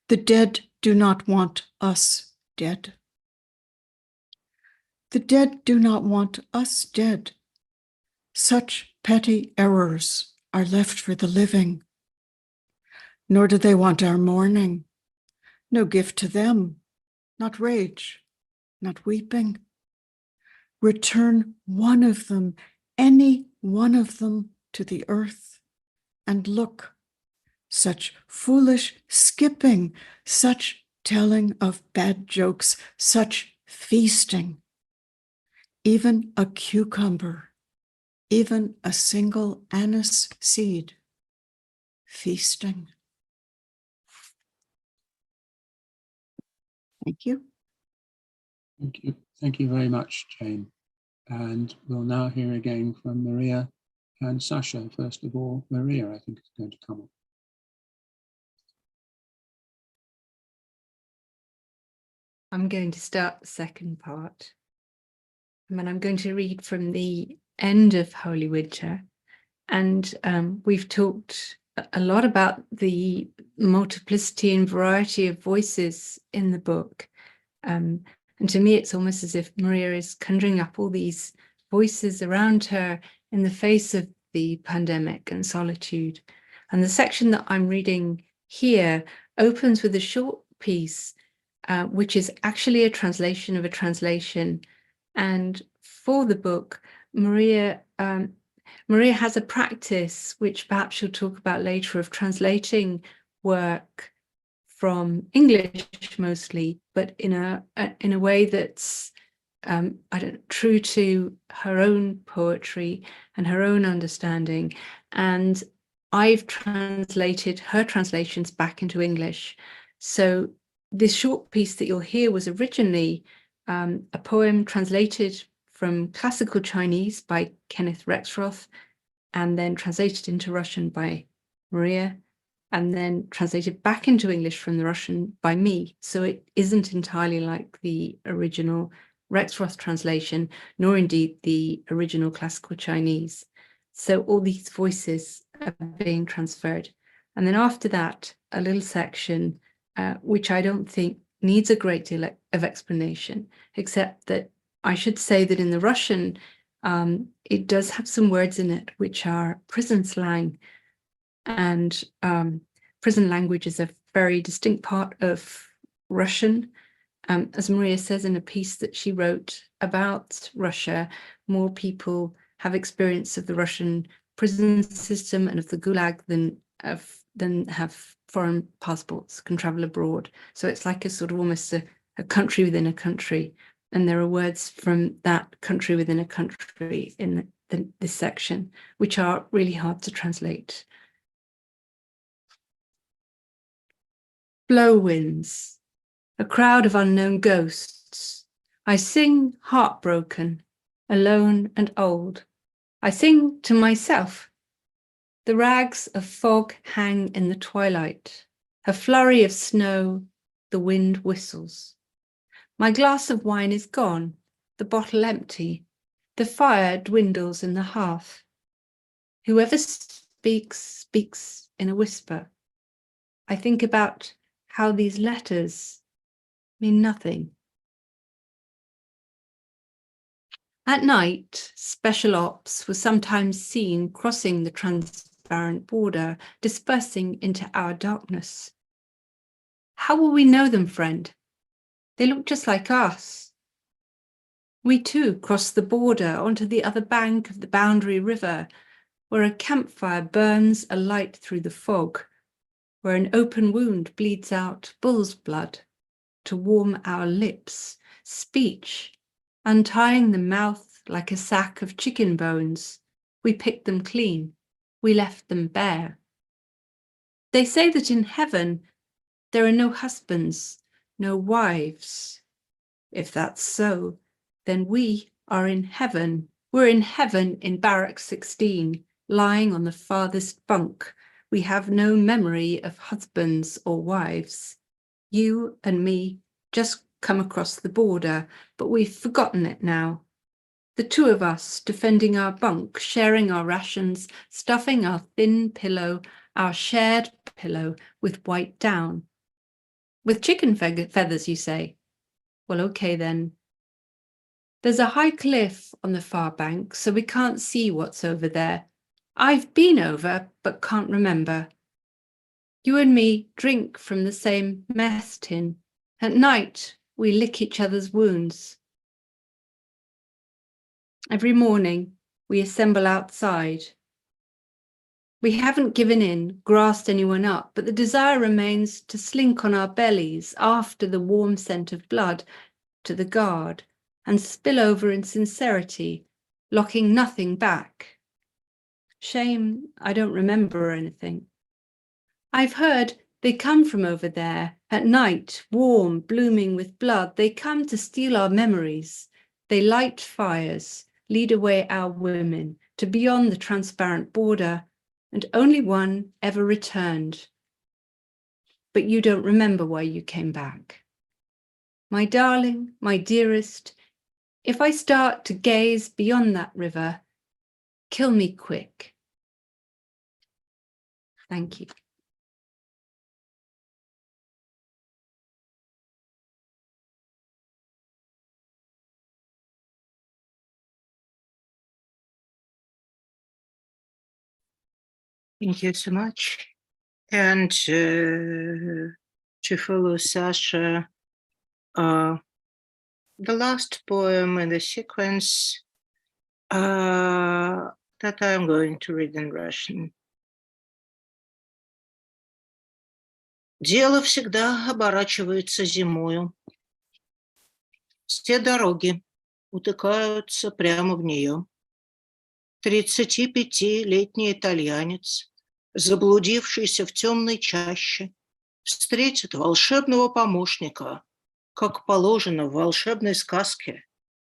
Speaker 2: The dead do not want us dead. The dead do not want us dead. Such petty errors are left for the living. Nor do they want our mourning. No gift to them, not rage, not weeping. Return one of them, any one of them, to the earth, and look, such foolish skipping, such telling of bad jokes, such feasting. Even a cucumber, even a single anise seed, feasting. Thank you.
Speaker 1: Thank you. Thank you very much, Jane. And we'll now hear again from Maria and Sasha. First of all, Maria, I think, is going to come on.
Speaker 4: I'm going to start the second part. And I'm going to read from the end of Holy Witcher. And we've talked a lot about the multiplicity and variety of voices in the book. And to me, it's almost as if Maria is conjuring up all these voices around her in the face of the pandemic and solitude. And the section that I'm reading here opens with a short piece, which is actually a translation of a translation. And for the book, Maria has a practice, which perhaps she'll talk about later, of translating work from English mostly, but in a way that's true to her own poetry and her own understanding. And I've translated her translations back into English. So this short piece that you'll hear was originally a poem translated from classical Chinese by Kenneth Rexroth, and then translated into Russian by Maria, and then translated back into English from the Russian by me. So it isn't entirely like the original Rexroth translation, nor indeed the original classical Chinese. So all these voices are being transferred. And then after that, a little section, which I don't think needs a great deal of explanation, except that I should say that in the Russian, it does have some words in it which are prison slang. And prison language is a very distinct part of Russian. As Maria says in a piece that she wrote about Russia, more people have experience of the Russian prison system and of the Gulag than have foreign passports, can travel abroad. So it's like a sort of almost a country within a country, and there are words from that country within a country in this section, which are really hard to translate. Blow winds, a crowd of unknown ghosts. I sing heartbroken, alone and old. I sing to myself. The rags of fog hang in the twilight. A flurry of snow, the wind whistles. My glass of wine is gone, the bottle empty. The fire dwindles in the hearth. Whoever speaks, speaks in a whisper. I think about how these letters mean nothing. At night, special ops were sometimes seen crossing the transparent border, dispersing into our darkness. How will we know them, friend? They look just like us. We too cross the border onto the other bank of the boundary river, where a campfire burns a light through the fog, where an open wound bleeds out bull's blood to warm our lips, speech, untying the mouth like a sack of chicken bones. We picked them clean, we left them bare. They say that in heaven there are no husbands, no wives. If that's so, then we are in heaven. We're in heaven in Barrack 16, lying on the farthest bunk. We have no memory of husbands or wives. You and me just come across the border, but we've forgotten it now. The two of us defending our bunk, sharing our rations, stuffing our thin pillow, our shared pillow, with white down. With chicken feathers, you say? Well, okay then. There's a high cliff on the far bank, so we can't see what's over there. I've been over, but can't remember. You and me drink from the same mess tin. At night, we lick each other's wounds. Every morning, we assemble outside. We haven't given in, grassed anyone up, but the desire remains to slink on our bellies after the warm scent of blood to the guard and spill over in sincerity, locking nothing back. Shame I don't remember anything. I've heard they come from over there at night, warm, blooming with blood. They come to steal our memories. They light fires, lead away our women to beyond the transparent border, and only one ever returned. But you don't remember why you came back. My darling, my dearest, if I start to gaze beyond that river, kill me quick. Thank you.
Speaker 3: Thank you so much. And to follow Sasha, the last poem in the sequence that I'm going to read in Russian. Дело всегда оборачивается зимою. Все дороги утыкаются прямо в нее. 35-летний итальянец, заблудившийся в темной чаще, встретит волшебного помощника, как положено в волшебной сказке,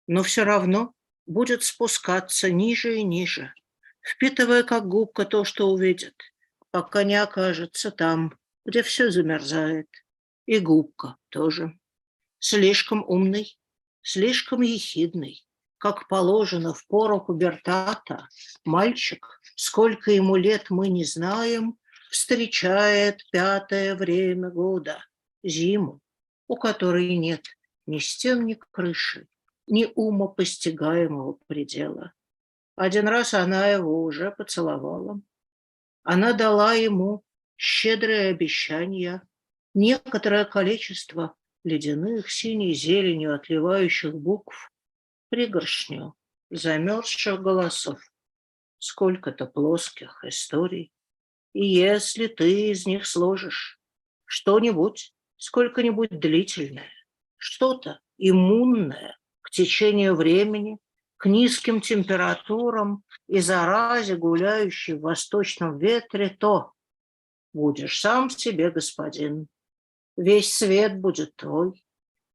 Speaker 3: но все равно будет спускаться ниже и ниже, впитывая как губка то, что увидит, пока не окажется там, где все замерзает, и губка тоже. Слишком умный, слишком ехидный, как положено в пору пубертата, мальчик, сколько ему лет мы не знаем, встречает 5-е время года, зиму, у которой нет ни стен, ни крыши, ни умопостигаемого предела. Один раз она его уже поцеловала. Она дала ему щедрые обещания, некоторое количество ледяных синей зеленью отливающих букв, пригоршню замерзших голосов, сколько-то плоских историй. И если ты из них сложишь что-нибудь, сколько-нибудь длительное, что-то иммунное, к течению времени, к низким температурам и заразе, гуляющей в восточном ветре, то будешь сам себе господин. Весь свет будет твой.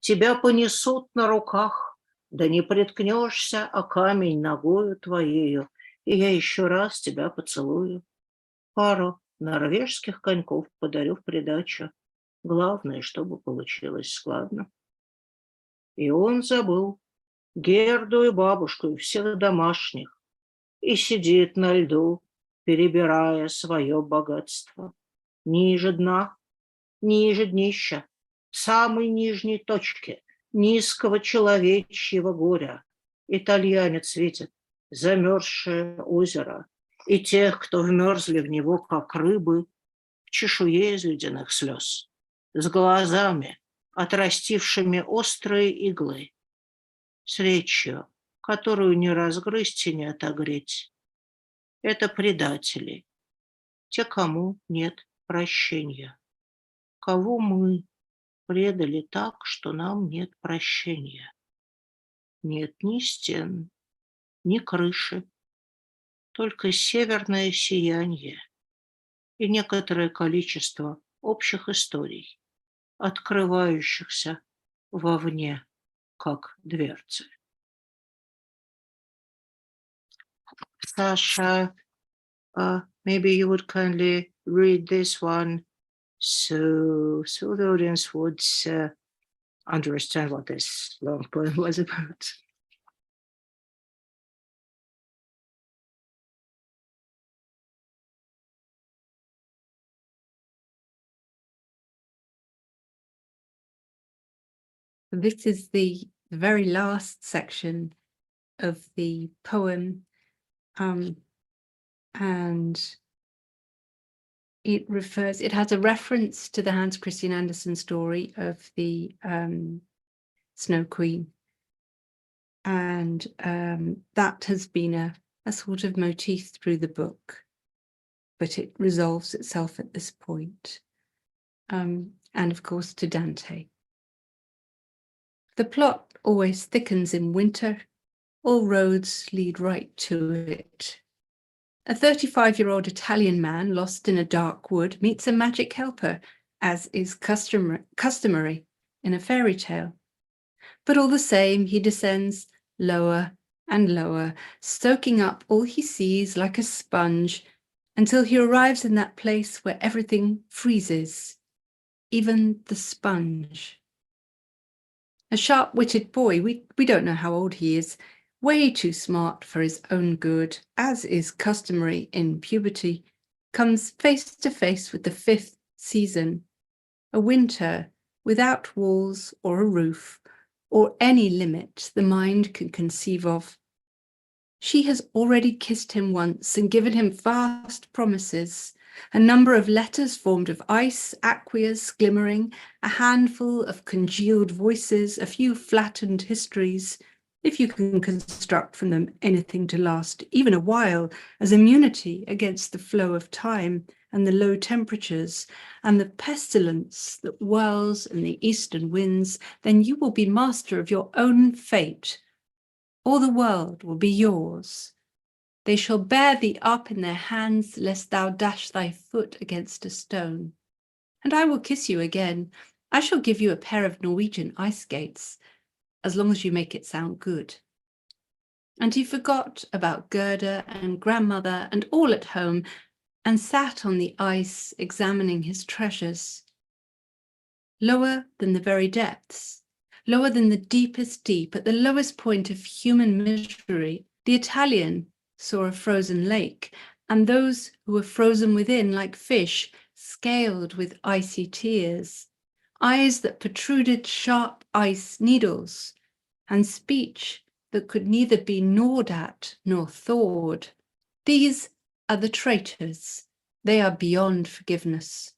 Speaker 3: Тебя понесут на руках, да не приткнешься, а камень ногою твоею, и я еще раз тебя поцелую. Пару норвежских коньков подарю в придачу. Главное, чтобы получилось складно. И он забыл Герду и бабушку, и всех домашних, и сидит на льду, перебирая свое богатство. Ниже дна, ниже днища, самой нижней точки низкого человечьего горя. Итальянец видит замерзшее озеро и тех, кто вмерзли в него, как рыбы, в чешуе из ледяных слез, с глазами, отрастившими острые иглы, с речью, которую не разгрызть и не отогреть. Это предатели, те, кому нет прощения, кого мы предали так, что нам нет прощения. Нет ни стен, ни крыши, только северное сияние и некоторое количество общих историй, открывающихся вовне, как дверцы. Sasha, maybe you would kindly read this one so the audience would understand what this long poem was about.
Speaker 4: This is the very last section of the poem, and it has a reference to the Hans Christian Andersen story of the Snow Queen, and that has been a sort of motif through the book, but it resolves itself at this point, and of course to Dante. The plot always thickens in winter. All roads lead right to it. A 35-year-old Italian man lost in a dark wood meets a magic helper, as is customary in a fairy tale. But all the same, he descends lower and lower, soaking up all he sees like a sponge, until he arrives in that place where everything freezes, even the sponge. A sharp-witted boy, we don't know how old he is, way too smart for his own good, as is customary in puberty, comes face to face with the fifth season, a winter without walls or a roof, or any limit the mind can conceive of. She has already kissed him once and given him vast promises, a number of letters formed of ice, aqueous glimmering, a handful of congealed voices, a few flattened histories, if you can construct from them anything to last even a while as immunity against the flow of time and the low temperatures and the pestilence that whirls in the eastern winds, then you will be master of your own fate. All the world will be yours. They shall bear thee up in their hands, lest thou dash thy foot against a stone. And I will kiss you again. I shall give you a pair of Norwegian ice skates, as long as you make it sound good. And he forgot about Gerda and grandmother and all at home, and sat on the ice examining his treasures. Lower than the very depths, lower than the deepest deep, at the lowest point of human misery, the Italian saw a frozen lake, and those who were frozen within like fish, scaled with icy tears, eyes that protruded sharp ice needles, and speech that could neither be gnawed at nor thawed. These are the traitors. They are beyond forgiveness.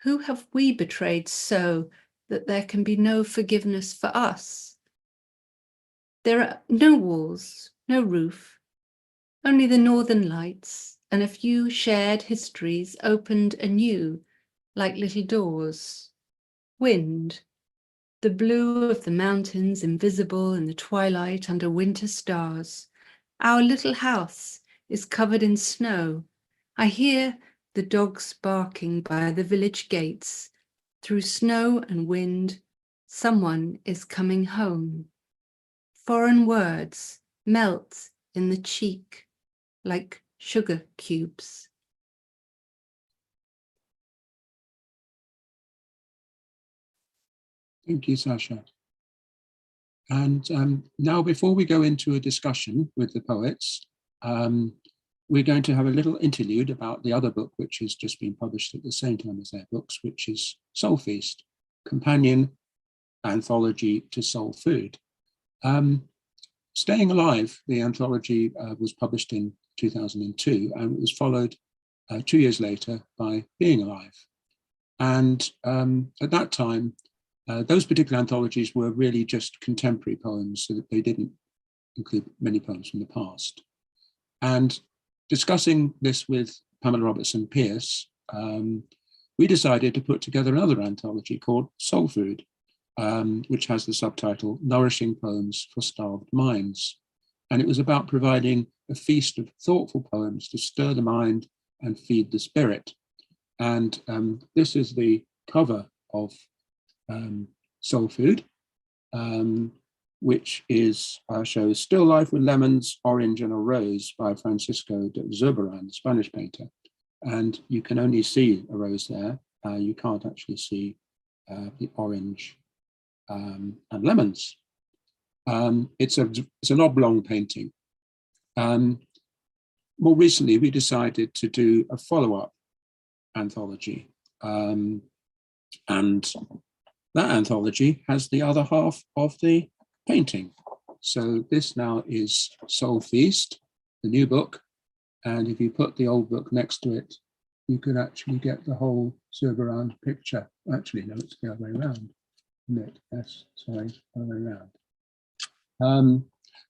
Speaker 4: Who have we betrayed so that there can be no forgiveness for us? There are no walls, no roof, only the northern lights and a few shared histories opened anew like little doors. Wind, the blue of the mountains invisible in the twilight under winter stars. Our little house is covered in snow. I hear the dogs barking by the village gates. Through snow and wind, someone is coming home. Foreign words melt in the cheek like sugar cubes.
Speaker 1: Thank you, Sasha. And now, before we go into a discussion with the poets, we're going to have a little interlude about the other book, which has just been published at the same time as their books, which is Soul Feast, Companion Anthology to Soul Food. Staying Alive, the anthology was published in 2002, and it was followed 2 years later by Being Alive. And at that time, those particular anthologies were really just contemporary poems, so that they didn't include many poems from the past. And discussing this with Pamela Robertson-Pearce, we decided to put together another anthology called Soul Food, which has the subtitle Nourishing Poems for Starved Minds. And it was about providing a feast of thoughtful poems to stir the mind and feed the spirit. And this is the cover of Soul Food, which is shows Still Life with Lemons, Orange and a Rose by Francisco de Zurbarán, Spanish painter. And you can only see a rose there. You can't actually see the orange and lemons. It's an oblong painting. More recently, we decided to do a follow-up anthology. And that anthology has the other half of the painting. So this now is Soul Feast, the new book. And if you put the old book next to it, you could actually get the whole Zurbarán picture. Actually, no, it's the other way around. Yes, sorry, other way around.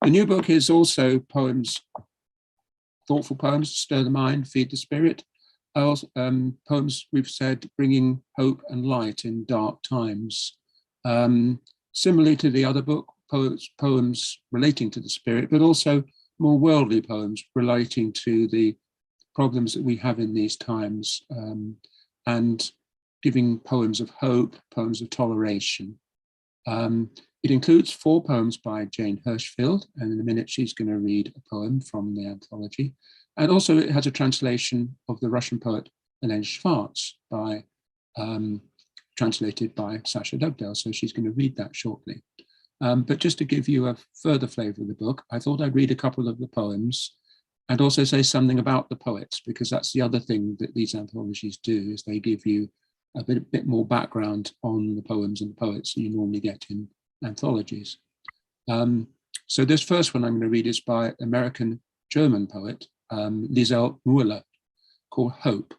Speaker 1: The new book is also poems, thoughtful poems to stir the mind, feed the spirit. Poems, we've said, bringing hope and light in dark times. Similarly to the other book, poems relating to the spirit, but also more worldly poems relating to the problems that we have in these times, and giving poems of hope, poems of toleration. It includes 4 poems by Jane Hirshfield, and in a minute she's going to read a poem from the anthology. And also it has a translation of the Russian poet Elena Shvarts, translated by Sasha Dugdale, so she's going to read that shortly. But just to give you a further flavour of the book, I thought I'd read a couple of the poems and also say something about the poets, because that's the other thing that these anthologies do, is they give you a bit more background on the poems and the poets that you normally get in anthologies. So this first one I'm going to read is by American-German poet Liesl Müller, called Hope.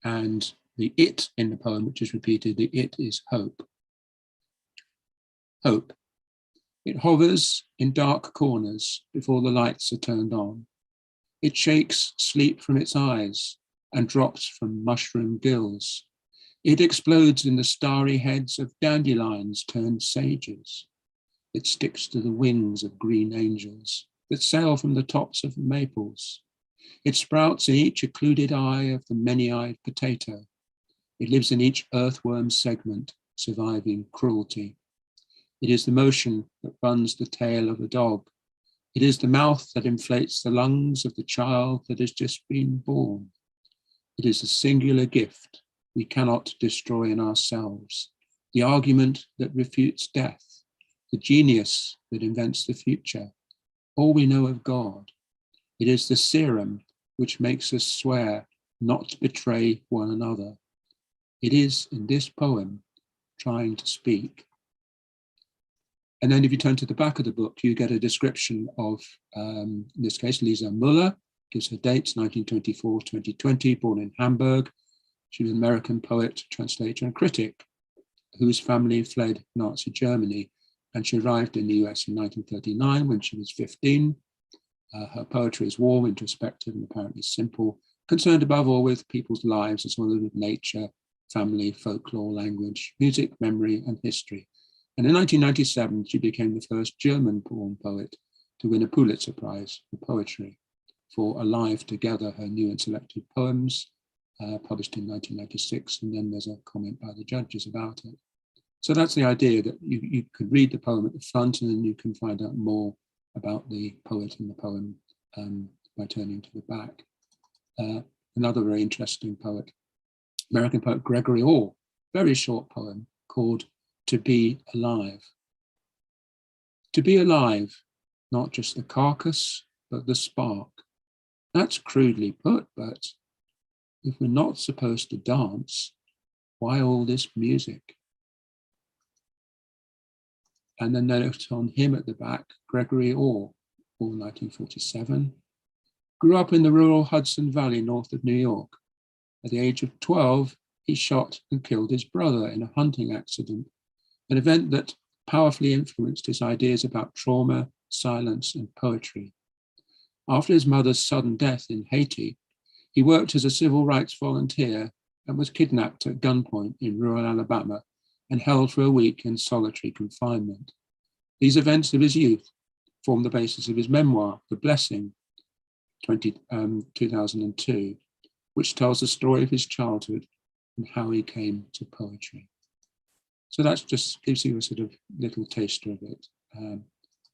Speaker 1: And the it in the poem, which is repeated, the it is hope. Hope. It hovers in dark corners before the lights are turned on. It shakes sleep from its eyes and drops from mushroom gills. It explodes in the starry heads of dandelions turned sages. It sticks to the wings of green angels that sail from the tops of maples. It sprouts in each occluded eye of the many-eyed potato. It lives in each earthworm segment, surviving cruelty. It is the motion that runs the tail of a dog. It is the mouth that inflates the lungs of the child that has just been born. It is a singular gift we cannot destroy in ourselves, the argument that refutes death, the genius that invents the future, all we know of God. It is the serum which makes us swear not to betray one another. It is, in this poem, trying to speak. And then if you turn to the back of the book, you get a description of, in this case, Liesl Müller, gives her dates, 1924, 2020, born in Hamburg. She was an American poet, translator, and critic whose family fled Nazi Germany. And she arrived in the US in 1939 when she was 15. Her poetry is warm, introspective, and apparently simple, concerned above all with people's lives as well as with nature, family, folklore, language, music, memory, and history. And in 1997, she became the first German-born poet to win a Pulitzer Prize for poetry for Alive Together, her new and selected poems, published in 1996. And then there's a comment by the judges about it. So that's the idea, that you could read the poem at the front and then you can find out more about the poet and the poem by turning to the back. Another very interesting poet, American poet Gregory Orr, very short poem called To Be Alive. To be alive, not just the carcass, but the spark. That's crudely put, but if we're not supposed to dance, why all this music? And then note on him at the back, Gregory Orr, born 1947, grew up in the rural Hudson Valley north of New York. At the age of 12, he shot and killed his brother in a hunting accident, an event that powerfully influenced his ideas about trauma, silence, and poetry. After his mother's sudden death in Haiti, he worked as a civil rights volunteer and was kidnapped at gunpoint in rural Alabama and held for a week in solitary confinement. These events of his youth form the basis of his memoir, The Blessing, 2002, which tells the story of his childhood and how he came to poetry. So that just gives you a sort of little taster of it.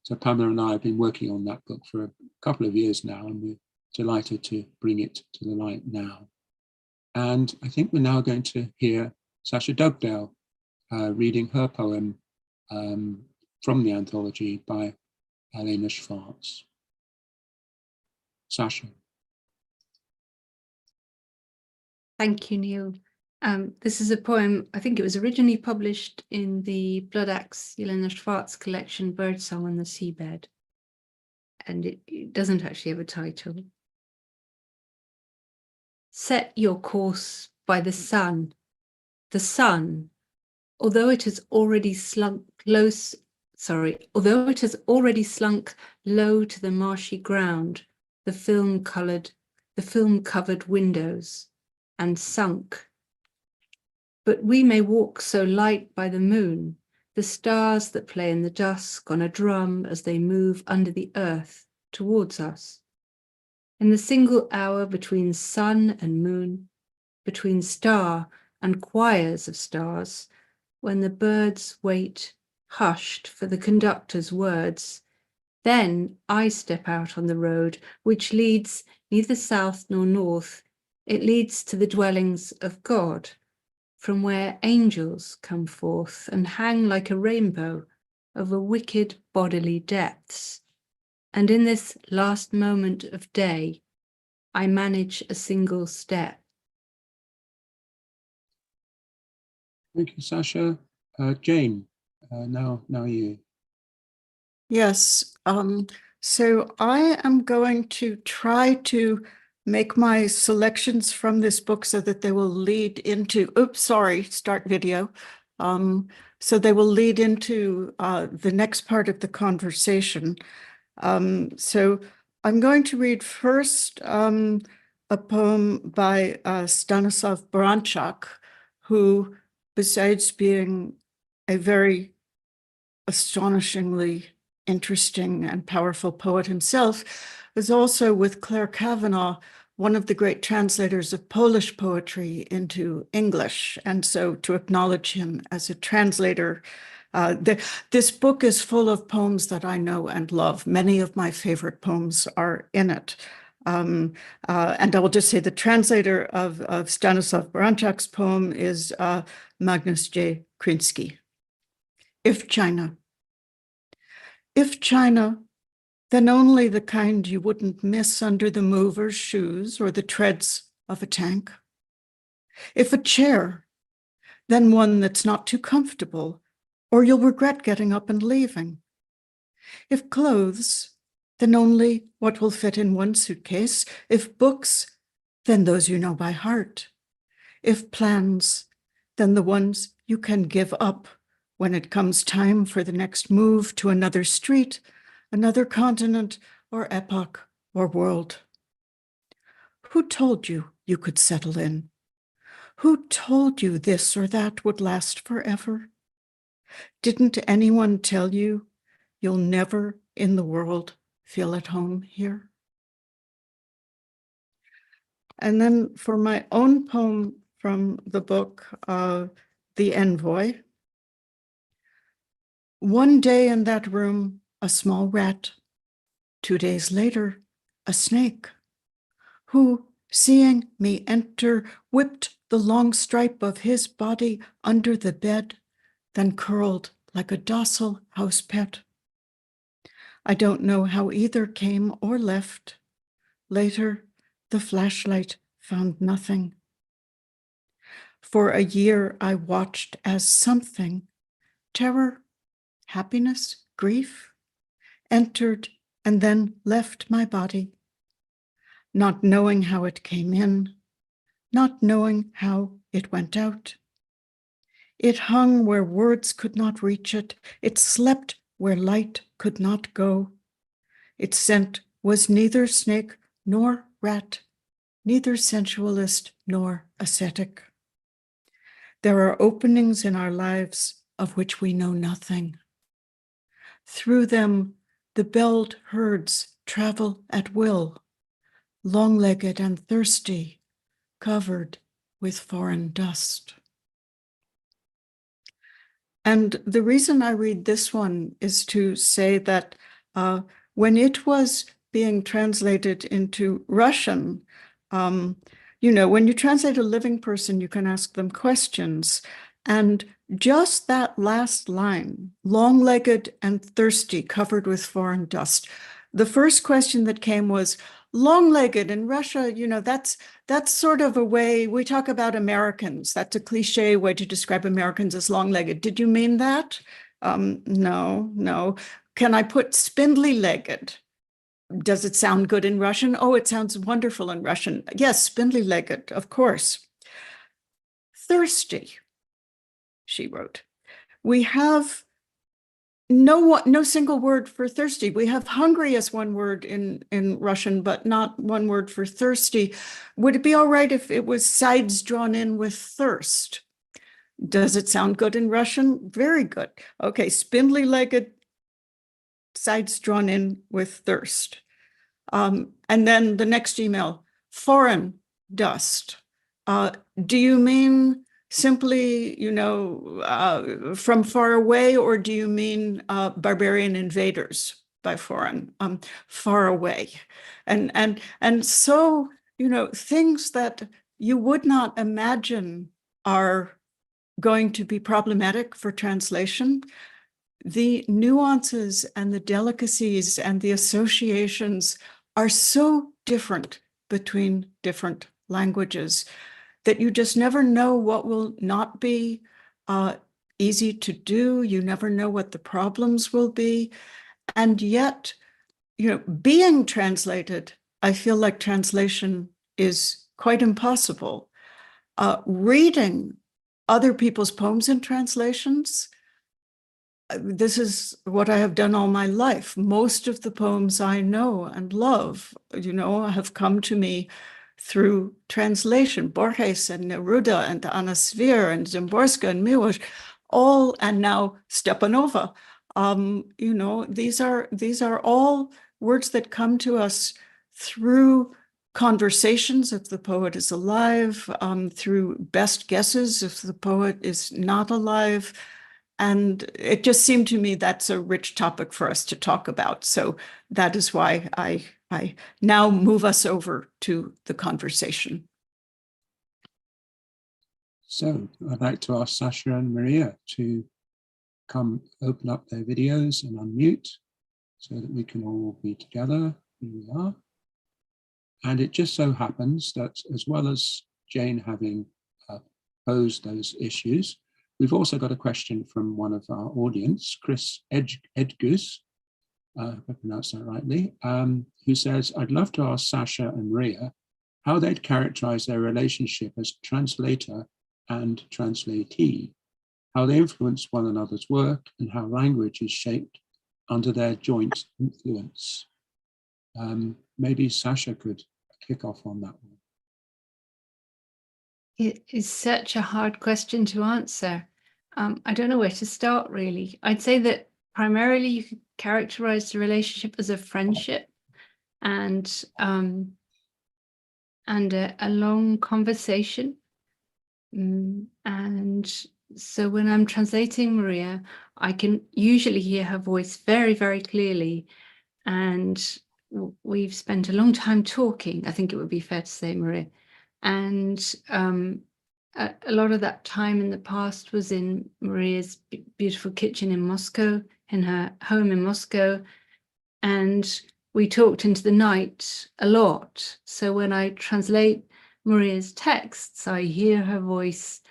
Speaker 1: So Pamela and I have been working on that book for a couple of years now, and we're delighted to bring it to the light now. And I think we're now going to hear Sasha Dugdale reading her poem from the anthology by Elena Shvarts. Sasha.
Speaker 4: Thank you, Neil. This is a poem, I think it was originally published in the Bloodaxe Elena Shvarts collection, Birdsong on the Seabed. And it doesn't actually have a title. Set your course by the sun. The sun, although it has already slunk low to the marshy ground, the film-covered windows, and sunk. But we may walk so light by the moon, the stars that play in the dusk on a drum as they move under the earth towards us. In the single hour between sun and moon, between star and choirs of stars, when the birds wait hushed for the conductor's words, then I step out on the road which leads neither south nor north. It leads to the dwellings of God, from where angels come forth and hang like a rainbow over wicked bodily depths. And in this last moment of day, I manage a single step.
Speaker 1: Thank you, Sasha. Jane, now you.
Speaker 2: Yes, so I am going to try to make my selections from this book so that they will lead into, start video. So they will lead into the next part of the conversation. So I'm going to read first a poem by Stanislav Baranchak, who, besides being a very astonishingly interesting and powerful poet himself, is also, with Claire Kavanagh, one of the great translators of Polish poetry into English. And so to acknowledge him as a translator, this book is full of poems that I know and love. Many of my favorite poems are in it. And I will just say the translator of Stanislav Baranchak's poem is Magnus J. Krinsky. If China, then only the kind you wouldn't miss under the mover's shoes or the treads of a tank. If a chair, then one that's not too comfortable, or you'll regret getting up and leaving. If clothes, then only what will fit in one suitcase. If books, then those you know by heart. If plans, then the ones you can give up when it comes time for the next move to another street, another continent, or epoch, or world. Who told you you could settle in? Who told you this or that would last forever? Didn't anyone tell you you'll never in the world feel at home here? And then for my own poem from the book, The Envoy. One day in that room, a small rat. 2 days later, a snake, who, seeing me enter, whipped the long stripe of his body under the bed, then curled like a docile house pet. I don't know how either came or left. Later, the flashlight found nothing. For a year, I watched as something, terror, happiness, grief, entered and then left my body, not knowing how it came in, not knowing how it went out. It hung where words could not reach it. It slept where light could not go. Its scent was neither snake nor rat, neither sensualist nor ascetic. There are openings in our lives of which we know nothing. Through them, the belled herds travel at will, long-legged and thirsty, covered with foreign dust. And the reason I read this one is to say that when it was being translated into Russian, you know, when you translate a living person, you can ask them questions. And just that last line, long-legged and thirsty, covered with foreign dust. The first question that came was, long-legged in Russia, you know, that's sort of a way we talk about Americans. That's a cliche way to describe Americans as long-legged. Did you mean that? No. Can I put spindly-legged? Does it sound good in Russian? Oh, it sounds wonderful in Russian. Yes, spindly-legged, of course. Thirsty, she wrote. We have no single word for thirsty. We have hungry as one word in Russian, but not one word for thirsty. Would it be all right if it was sides drawn in with thirst? Does it sound good in Russian? Very good. Okay, spindly-legged, sides drawn in with thirst. And then the next email, foreign dust. Do you mean simply, you know, from far away, or do you mean barbarian invaders by foreign? Far away. And so, you know, things that you would not imagine are going to be problematic for translation, the nuances and the delicacies and the associations are so different between different languages that you just never know what will not be easy to do. You never know what the problems will be. And yet, you know, being translated, I feel like translation is quite impossible. Reading other people's poems in translations, this is what I have done all my life. Most of the poems I know and love, you know, have come to me through translation. Borges and Neruda and Anna Svir and Szymborska and Miłosz, all, and now Stepanova. You know, these are all words that come to us through conversations if the poet is alive, through best guesses if the poet is not alive. And it just seemed to me that's a rich topic for us to talk about. So that is why I now move us over to the conversation.
Speaker 1: So I'd like to ask Sasha and Maria to come open up their videos and unmute so that we can all be together. Here we are. And it just so happens that as well as Jane having posed those issues, we've also got a question from one of our audience, Chris Edgus, if I pronounce that rightly, who says, I'd love to ask Sasha and Maria how they'd characterize their relationship as translator and translatee, how they influence one another's work, and how language is shaped under their joint influence. Maybe Sasha could kick off on that one.
Speaker 4: It is such a hard question to answer. I don't know where to start, really. I'd say that primarily you could characterize the relationship as a friendship and a long conversation. And so when I'm translating Maria, I can usually hear her voice very, very clearly. And we've spent a long time talking, I think it would be fair to say, Maria. And a lot of that time in the past was in Maria's beautiful kitchen in Moscow, in her home in Moscow. And we talked into the night a lot. So when I translate Maria's texts, I hear her voice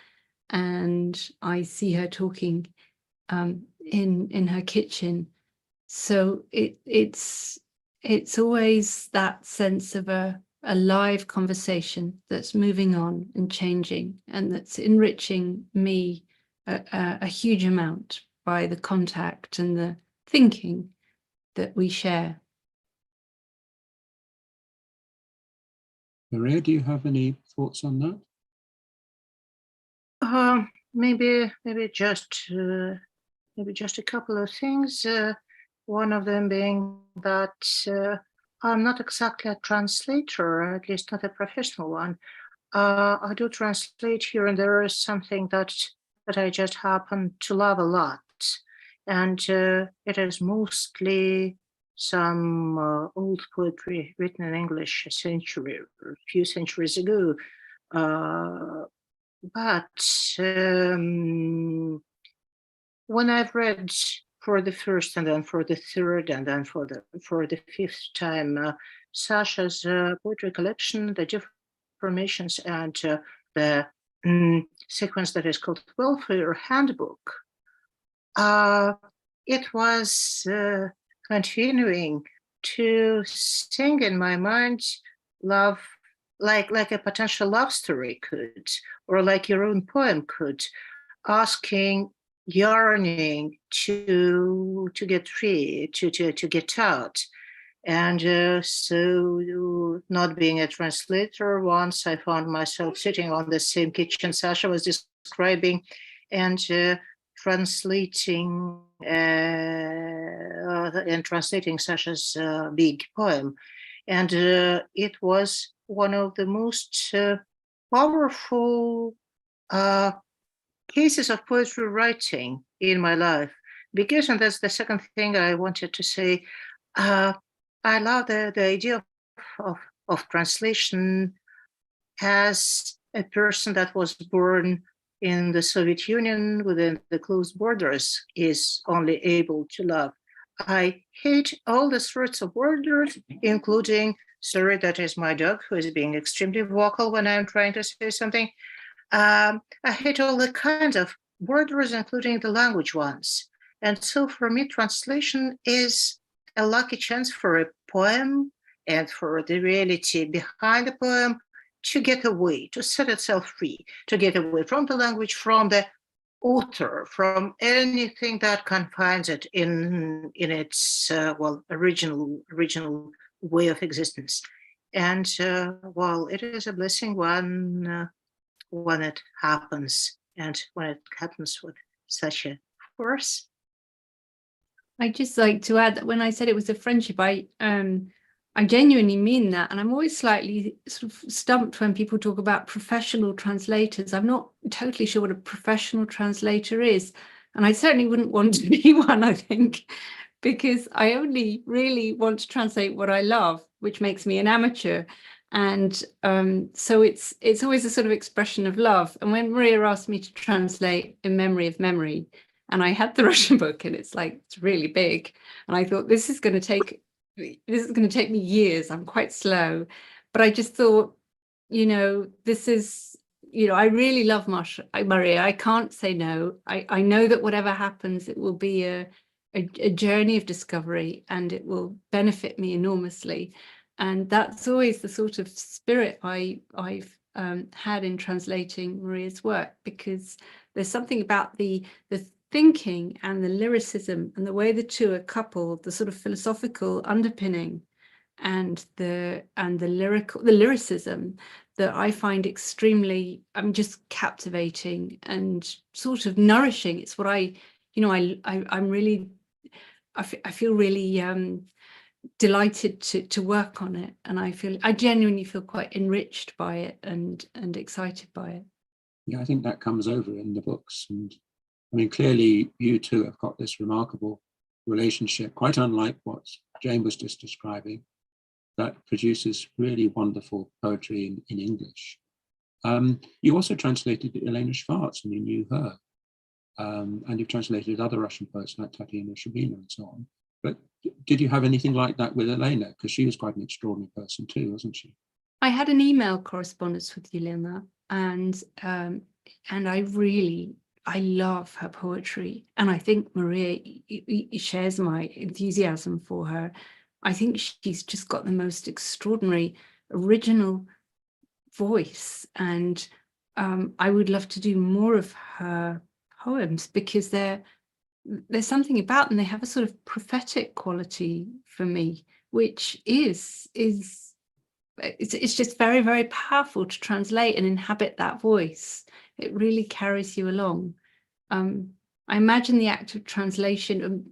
Speaker 4: and I see her talking in her kitchen. So it's always that sense of a live conversation that's moving on and changing, and that's enriching me a huge amount by the contact and the thinking that we share.
Speaker 1: Maria, do you have any thoughts on that?
Speaker 3: Maybe just a couple of things. One of them being that I'm not exactly a translator, at least not a professional one. I do translate here and there is something that I just happen to love a lot. And it is mostly some old poetry written in English a few centuries ago. But when I've read for the first and then for the third and then for the fifth time Sasha's poetry collection, the different formations, and the sequence that is called Welfare Handbook, it was continuing to sing in my mind love, like a potential love story could, or like your own poem could, asking, yearning to get free, to get out. And so, not being a translator, once I found myself sitting on the same kitchen Sasha was describing, and translating Sasha's big poem. And it was one of the most powerful cases of poetry writing in my life. Because, and that's the second thing I wanted to say, I love the idea of translation as a person that was born in the Soviet Union within the closed borders is only able to love. I hate all the sorts of borders, including, sorry, that is my dog who is being extremely vocal when I'm trying to say something. I hate all the kinds of borders, including the language ones. And so for me, translation is a lucky chance for a poem and for the reality behind the poem to get away, to set itself free, to get away from the language, from the author, from anything that confines it in its original way of existence. And well, it is a blessing when it happens, and when it happens with such a force.
Speaker 4: I'd just like to add that when I said it was a friendship, I genuinely mean that. And I'm always slightly sort of stumped when people talk about professional translators. I'm not totally sure what a professional translator is. And I certainly wouldn't want to be one, I think, because I only really want to translate what I love, which makes me an amateur. And so it's always a sort of expression of love. And when Maria asked me to translate In Memory of Memory, and I had the Russian book, and it's really big, and I thought this is going to take me years. I'm quite slow, but I just thought, this is, I really love Maria. I can't say no. I know that whatever happens, it will be a journey of discovery, and it will benefit me enormously. And that's always the sort of spirit I've had in translating Maria's work, because there's something about the thinking and the lyricism and the way the two are coupled, the sort of philosophical underpinning and the lyricism that I find extremely, just captivating and sort of nourishing. It's what I feel really delighted to work on it, and I genuinely feel quite enriched by it and excited by it.
Speaker 1: Yeah, I think that comes over in the books, and I mean, clearly you two have got this remarkable relationship, quite unlike what Jane was just describing, that produces really wonderful poetry in English. You also translated Elena Shvarts, and you knew her. And you've translated other Russian poets like Tatiana Shabina and so on. But did you have anything like that with Elena? Because she was quite an extraordinary person too, wasn't she?
Speaker 4: I had an email correspondence with Elena, and I love her poetry, and I think Maria shares my enthusiasm for her. I think she's just got the most extraordinary, original voice, and I would love to do more of her poems, because there's something about them. They have a sort of prophetic quality for me, which it's just very, very powerful to translate and inhabit that voice. It really carries you along. I imagine the act of translation,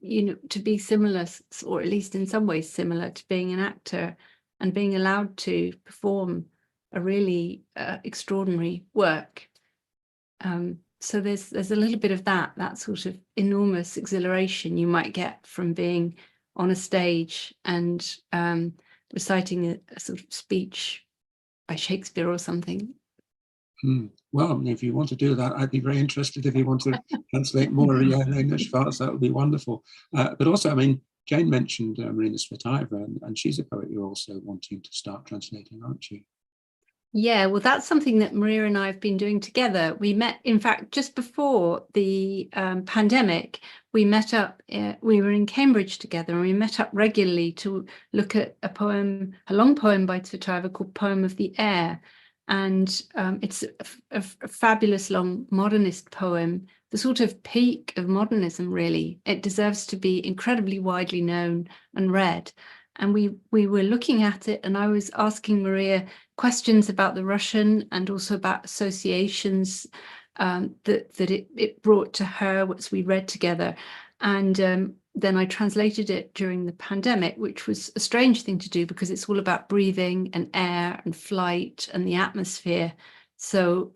Speaker 4: to be similar, or at least in some ways similar, to being an actor and being allowed to perform a really extraordinary work. So there's a little bit of that sort of enormous exhilaration you might get from being on a stage and reciting a sort of speech by Shakespeare or something.
Speaker 1: Well, if you want to do that, I'd be very interested. If you want to translate more Elena Shvarts, that would be wonderful. But also, I mean, Jane mentioned Marina Tsvetaeva, and she's a poet you're also wanting to start translating, aren't you?
Speaker 4: Yeah, well, that's something that Maria and I have been doing together. We met, in fact, just before the pandemic. We met up, we were in Cambridge together, and we met up regularly to look at a long poem by Tsvetaeva called Poem of the Air. And it's a fabulous long modernist poem, the sort of peak of modernism, really. It deserves to be incredibly widely known and read. And we were looking at it, and I was asking Maria questions about the Russian and also about associations that it brought to her, which we read together. And then I translated it during the pandemic, which was a strange thing to do because it's all about breathing and air and flight and the atmosphere. So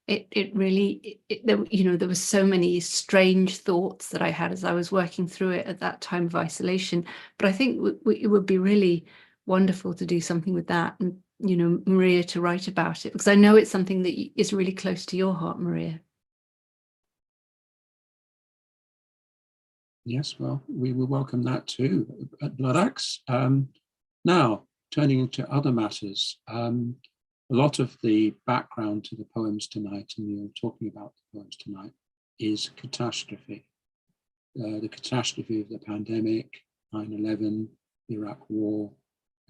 Speaker 4: it really, there were so many strange thoughts that I had as I was working through it at that time of isolation. But I think it would be really wonderful to do something with that, and Maria to write about it, because I know it's something that is really close to your heart, Maria.
Speaker 1: Yes, well, we will welcome that too at Bloodaxe. Now, turning to other matters, a lot of the background to the poems tonight, and we were talking about the poems tonight, is catastrophe. The catastrophe of the pandemic, 9/11, the Iraq War,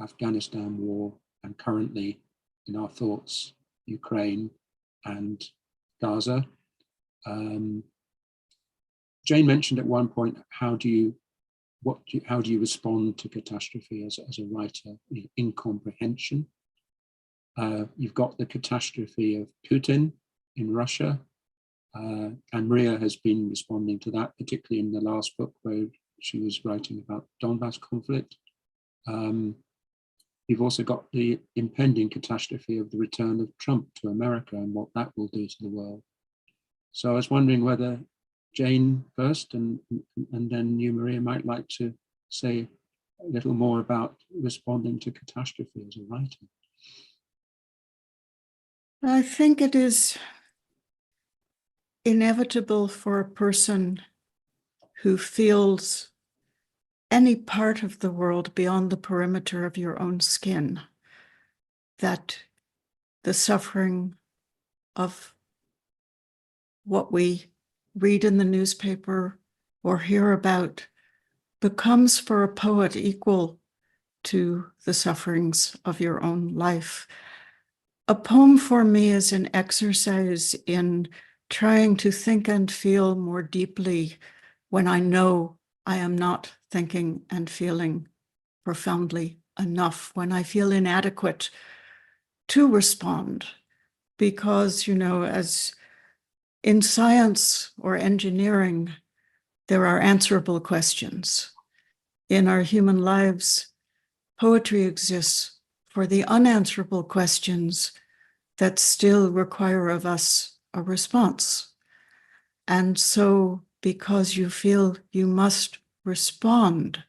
Speaker 1: Afghanistan War, and currently in our thoughts, Ukraine and Gaza. Jane mentioned at one point, how do you respond to catastrophe as a writer? Incomprehension. You've got the catastrophe of Putin in Russia, and Maria has been responding to that, particularly in the last book where she was writing about Donbass conflict. You've also got the impending catastrophe of the return of Trump to America and what that will do to the world. So I was wondering whether Jane first and then you, Maria, might like to say a little more about responding to catastrophe as a writer.
Speaker 2: I think it is inevitable for a person who feels any part of the world beyond the perimeter of your own skin that the suffering of what we read in the newspaper or hear about becomes for a poet equal to the sufferings of your own life. A poem for me is an exercise in trying to think and feel more deeply when I know I am not thinking and feeling profoundly enough, when I feel inadequate to respond. Because, as in science or engineering, there are answerable questions. In our human lives, poetry exists for the unanswerable questions that still require of us a response. And so, because you feel you must respond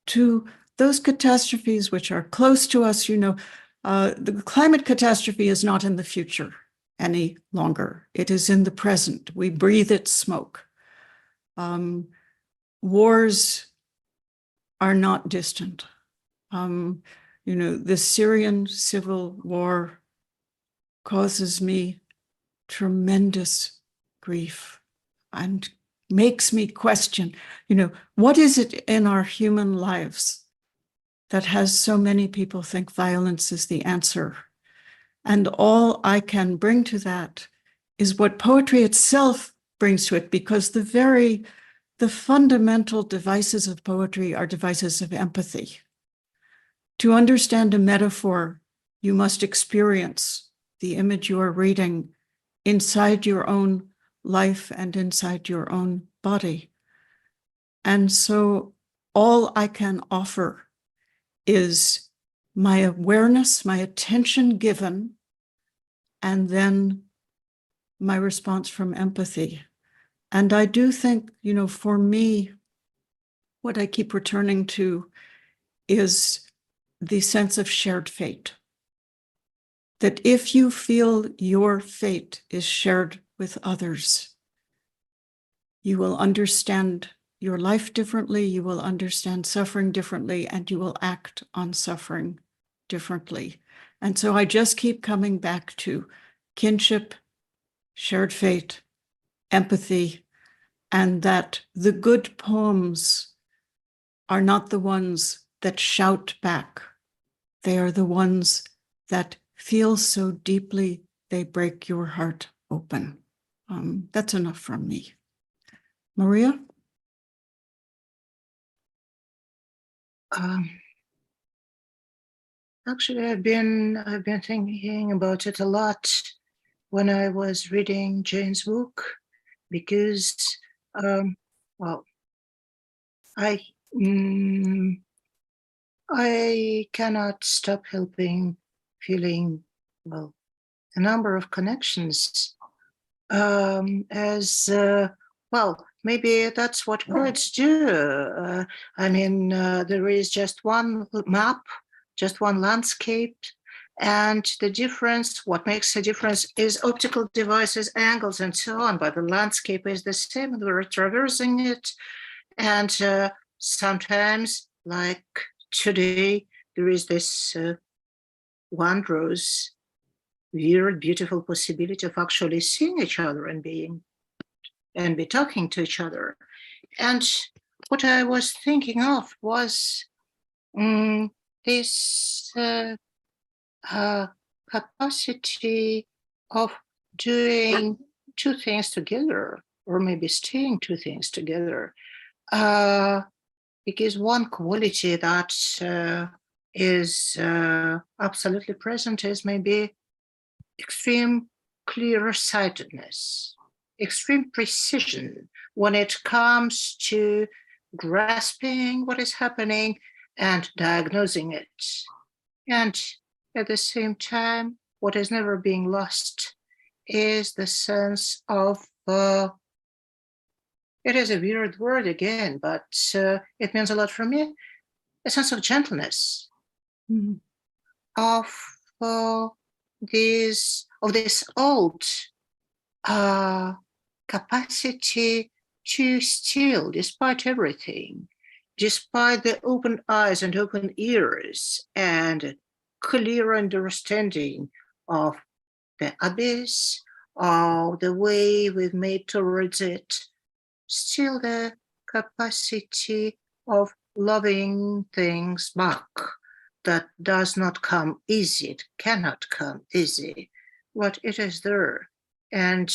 Speaker 2: to those catastrophes which are close to us, the climate catastrophe is not in the future any longer. It is in the present. We breathe its smoke. Wars are not distant. The Syrian civil war causes me tremendous grief and makes me question, what is it in our human lives that has so many people think violence is the answer? And all I can bring to that is what poetry itself brings to it, because the fundamental devices of poetry are devices of empathy. To understand a metaphor, you must experience the image you are reading inside your own life and inside your own body. And so all I can offer is my awareness, my attention given, and then my response from empathy. And I do think, for me, what I keep returning to is the sense of shared fate. That if you feel your fate is shared with others, you will understand your life differently, you will understand suffering differently, and you will act on suffering differently. And so I just keep coming back to kinship, shared fate, empathy, and that the good poems are not the ones that shout back. They are the ones that feel so deeply they break your heart open. That's enough from me. Maria?
Speaker 3: Actually, I've been thinking about it a lot when I was reading Jane's book, because, I cannot stop feeling a number of connections. Maybe that's what poets do. There is just one map, just one landscape, and what makes a difference is optical devices, angles, and so on, but the landscape is the same, and we're traversing it. And sometimes, like today, there is this wondrous, weird, beautiful possibility of actually seeing each other and be talking to each other. And what I was thinking of was this capacity of doing two things together, or maybe staying two things together. Because one quality that is absolutely present is maybe extreme clear-sightedness, extreme precision when it comes to grasping what is happening and diagnosing it. And at the same time, what is never being lost is the sense of, it is a weird word again, but it means a lot for me, a sense of gentleness, of this old capacity to still, despite everything, despite the open eyes and open ears and clear understanding of the abyss, of the way we've made towards it, still the capacity of loving things back. That does not come easy, it cannot come easy, but it is there. And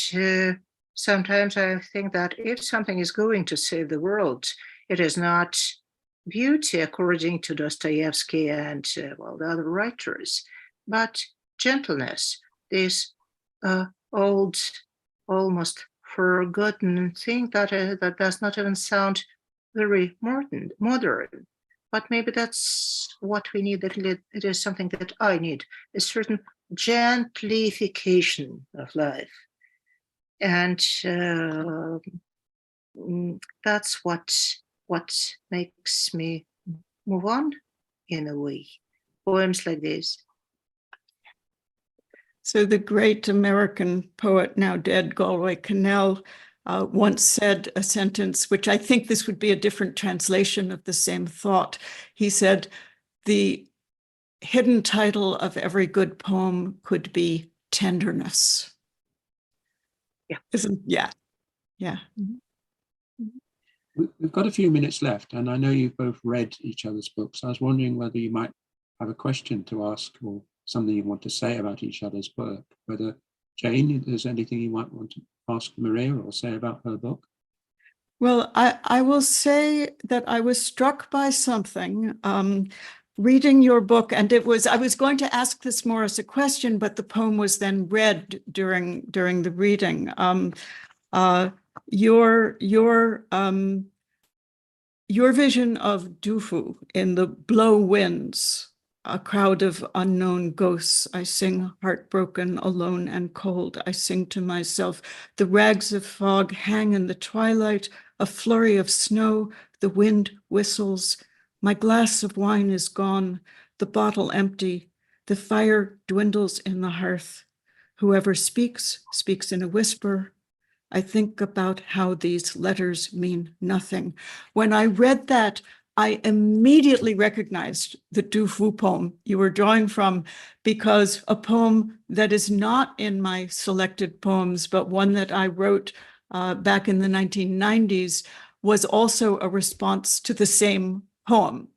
Speaker 3: sometimes I think that if something is going to save the world, it is not beauty according to Dostoevsky and well, the other writers, but gentleness, this old, almost forgotten thing that does not even sound very modern. But maybe that's what we need. That it is something that I need, a certain gentlification of life, and that's what makes me move on in a way. Poems like this.
Speaker 2: So the great American poet, now dead, Galway Kinnell, once said a sentence, which I think this would be a different translation of the same thought. He said, the hidden title of every good poem could be tenderness.
Speaker 3: Yeah.
Speaker 2: Yeah.
Speaker 1: We've got a few minutes left, and I know you've both read each other's books. I was wondering whether you might have a question to ask or something you want to say about each other's work. Whether, Jane, there's anything you might want to ask Maria or say about her book?
Speaker 2: Well, I will say that I was struck by something reading your book, and I was going to ask this more as a question, but the poem was then read during the reading. Your vision of Dufu in the blow winds, a crowd of unknown ghosts. I sing heartbroken, alone and cold. I sing to myself. The rags of fog hang in the twilight, a flurry of snow. The wind whistles. My glass of wine is gone, the bottle empty. The fire dwindles in the hearth. Whoever speaks, speaks in a whisper. I think about how these letters mean nothing. When I read that, I immediately recognized the Du Fu poem you were drawing from, because a poem that is not in my selected poems, but one that I wrote back in the 1990s, was also a response to the same poem.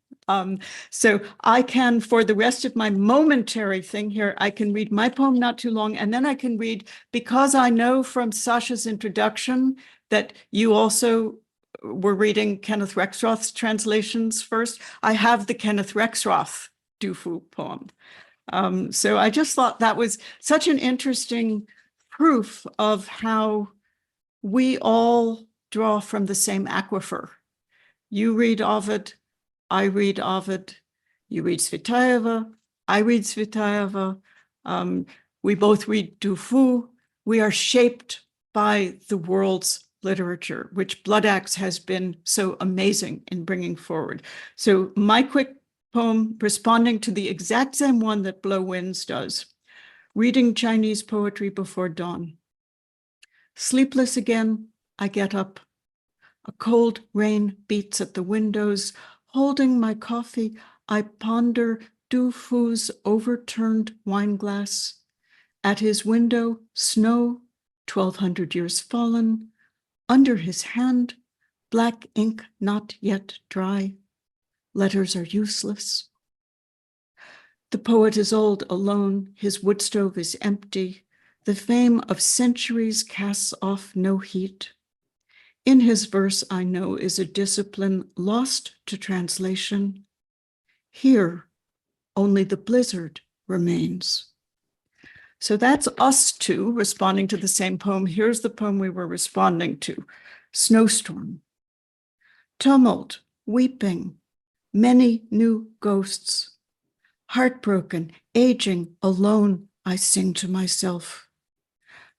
Speaker 2: So I can, for the rest of my momentary thing here, I can read my poem not too long, and then I can read, because I know from Sasha's introduction that you also were reading Kenneth Rexroth's translations first. I have the Kenneth Rexroth Du Fu poem. So I just thought that was such an interesting proof of how we all draw from the same aquifer. You read Ovid, I read Ovid, you read Tsvetaeva, I read Tsvetaeva, we both read Du Fu. We are shaped by the world's literature, which Bloodaxe has been so amazing in bringing forward. So my quick poem, responding to the exact same one that Blow Winds does, reading Chinese poetry before dawn. Sleepless again, I get up. A cold rain beats at the windows. Holding my coffee, I ponder Du Fu's overturned wine glass. At his window, snow, 1,200 years fallen. Under his hand, black ink not yet dry. Letters are useless. The poet is old, alone. His wood stove is empty. The fame of centuries casts off no heat. In his verse, I know, is a discipline lost to translation. Here, only the blizzard remains. So that's us two responding to the same poem. Here's the poem we were responding to. Snowstorm. Tumult, weeping, many new ghosts. Heartbroken, aging, alone, I sing to myself.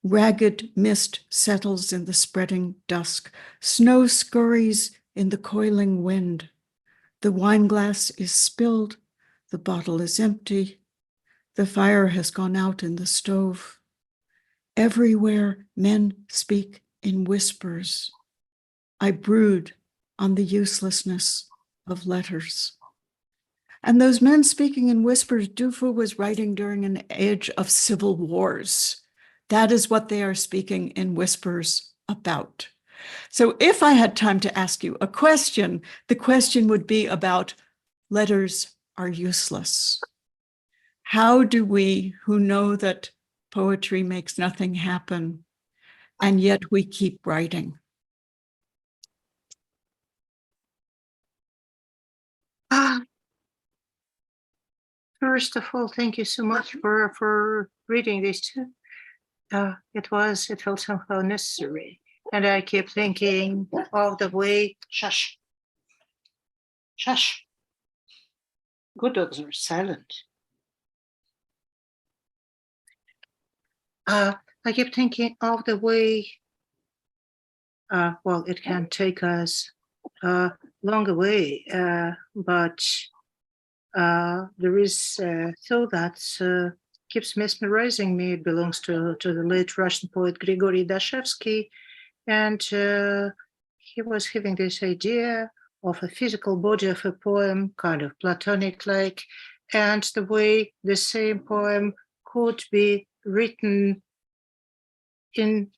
Speaker 2: Ragged mist settles in the spreading dusk. Snow scurries in the coiling wind. The wineglass is spilled. The bottle is empty. The fire has gone out in the stove. Everywhere men speak in whispers. I brood on the uselessness of letters. And those men speaking in whispers, Du Fu was writing during an age of civil wars. That is what they are speaking in whispers about. So if I had time to ask you a question, the question would be about letters are useless. How do we, who know that poetry makes nothing happen, and yet we keep writing?
Speaker 3: First of all, thank you so much for reading this too. It felt somehow necessary. And I keep thinking of the way, shush. Good dogs are silent. I keep thinking of the way, well, it can take us a long way, but there is thought that keeps mesmerizing me. It belongs to the late Russian poet Grigory Dashevsky, and he was having this idea of a physical body of a poem, kind of Platonic-like, and the way the same poem could be written in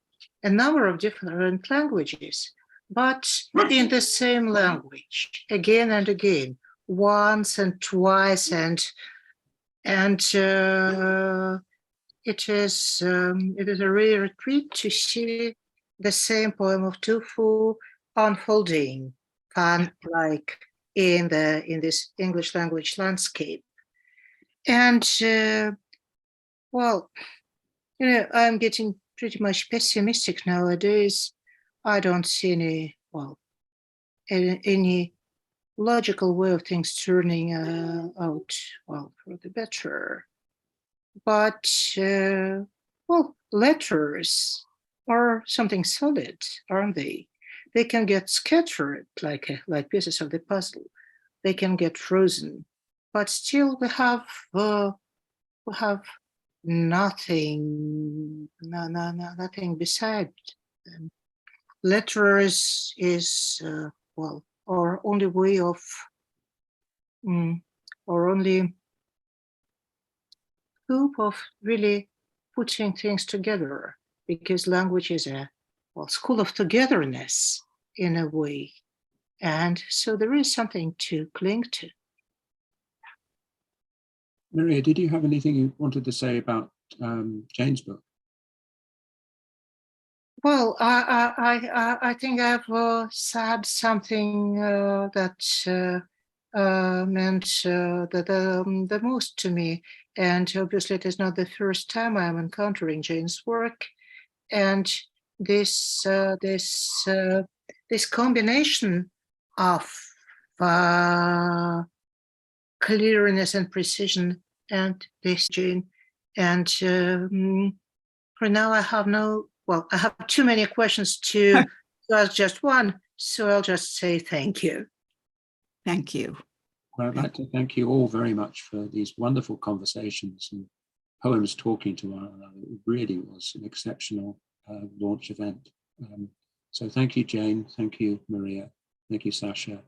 Speaker 3: a number of different languages, but in the same language, again and again, once and twice, and it is a rare treat to see the same poem of Tufu unfolding, like in this English language landscape. And well, I'm getting pretty much pessimistic nowadays. I don't see any logical way of things turning out well for the better. But letters are something solid, aren't they? They can get scattered like pieces of the puzzle. They can get frozen, but still we have nothing beside them. Letters is our only way of, our only hope of really putting things together, because language is a school of togetherness in a way, and so there is something to cling to.
Speaker 1: Maria, did you have anything you wanted to say about Jane's book?
Speaker 3: Well, I think I've said something that meant the most to me, and obviously it is not the first time I'm encountering Jane's work, and this combination of clearness and precision and this Jane, and for now I have I have too many questions to ask just one, so I'll just say thank you.
Speaker 2: Thank you.
Speaker 1: Well, I'd like to thank you all very much for these wonderful conversations and poems talking to one another. It really was an exceptional launch event. So thank you, Jane. Thank you, Maria. Thank you, Sasha.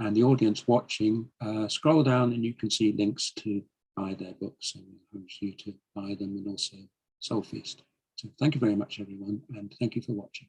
Speaker 1: And the audience watching, scroll down and you can see links to buy their books, and I encourage you to buy them, and also Soul Feast. So thank you very much, everyone, and thank you for watching.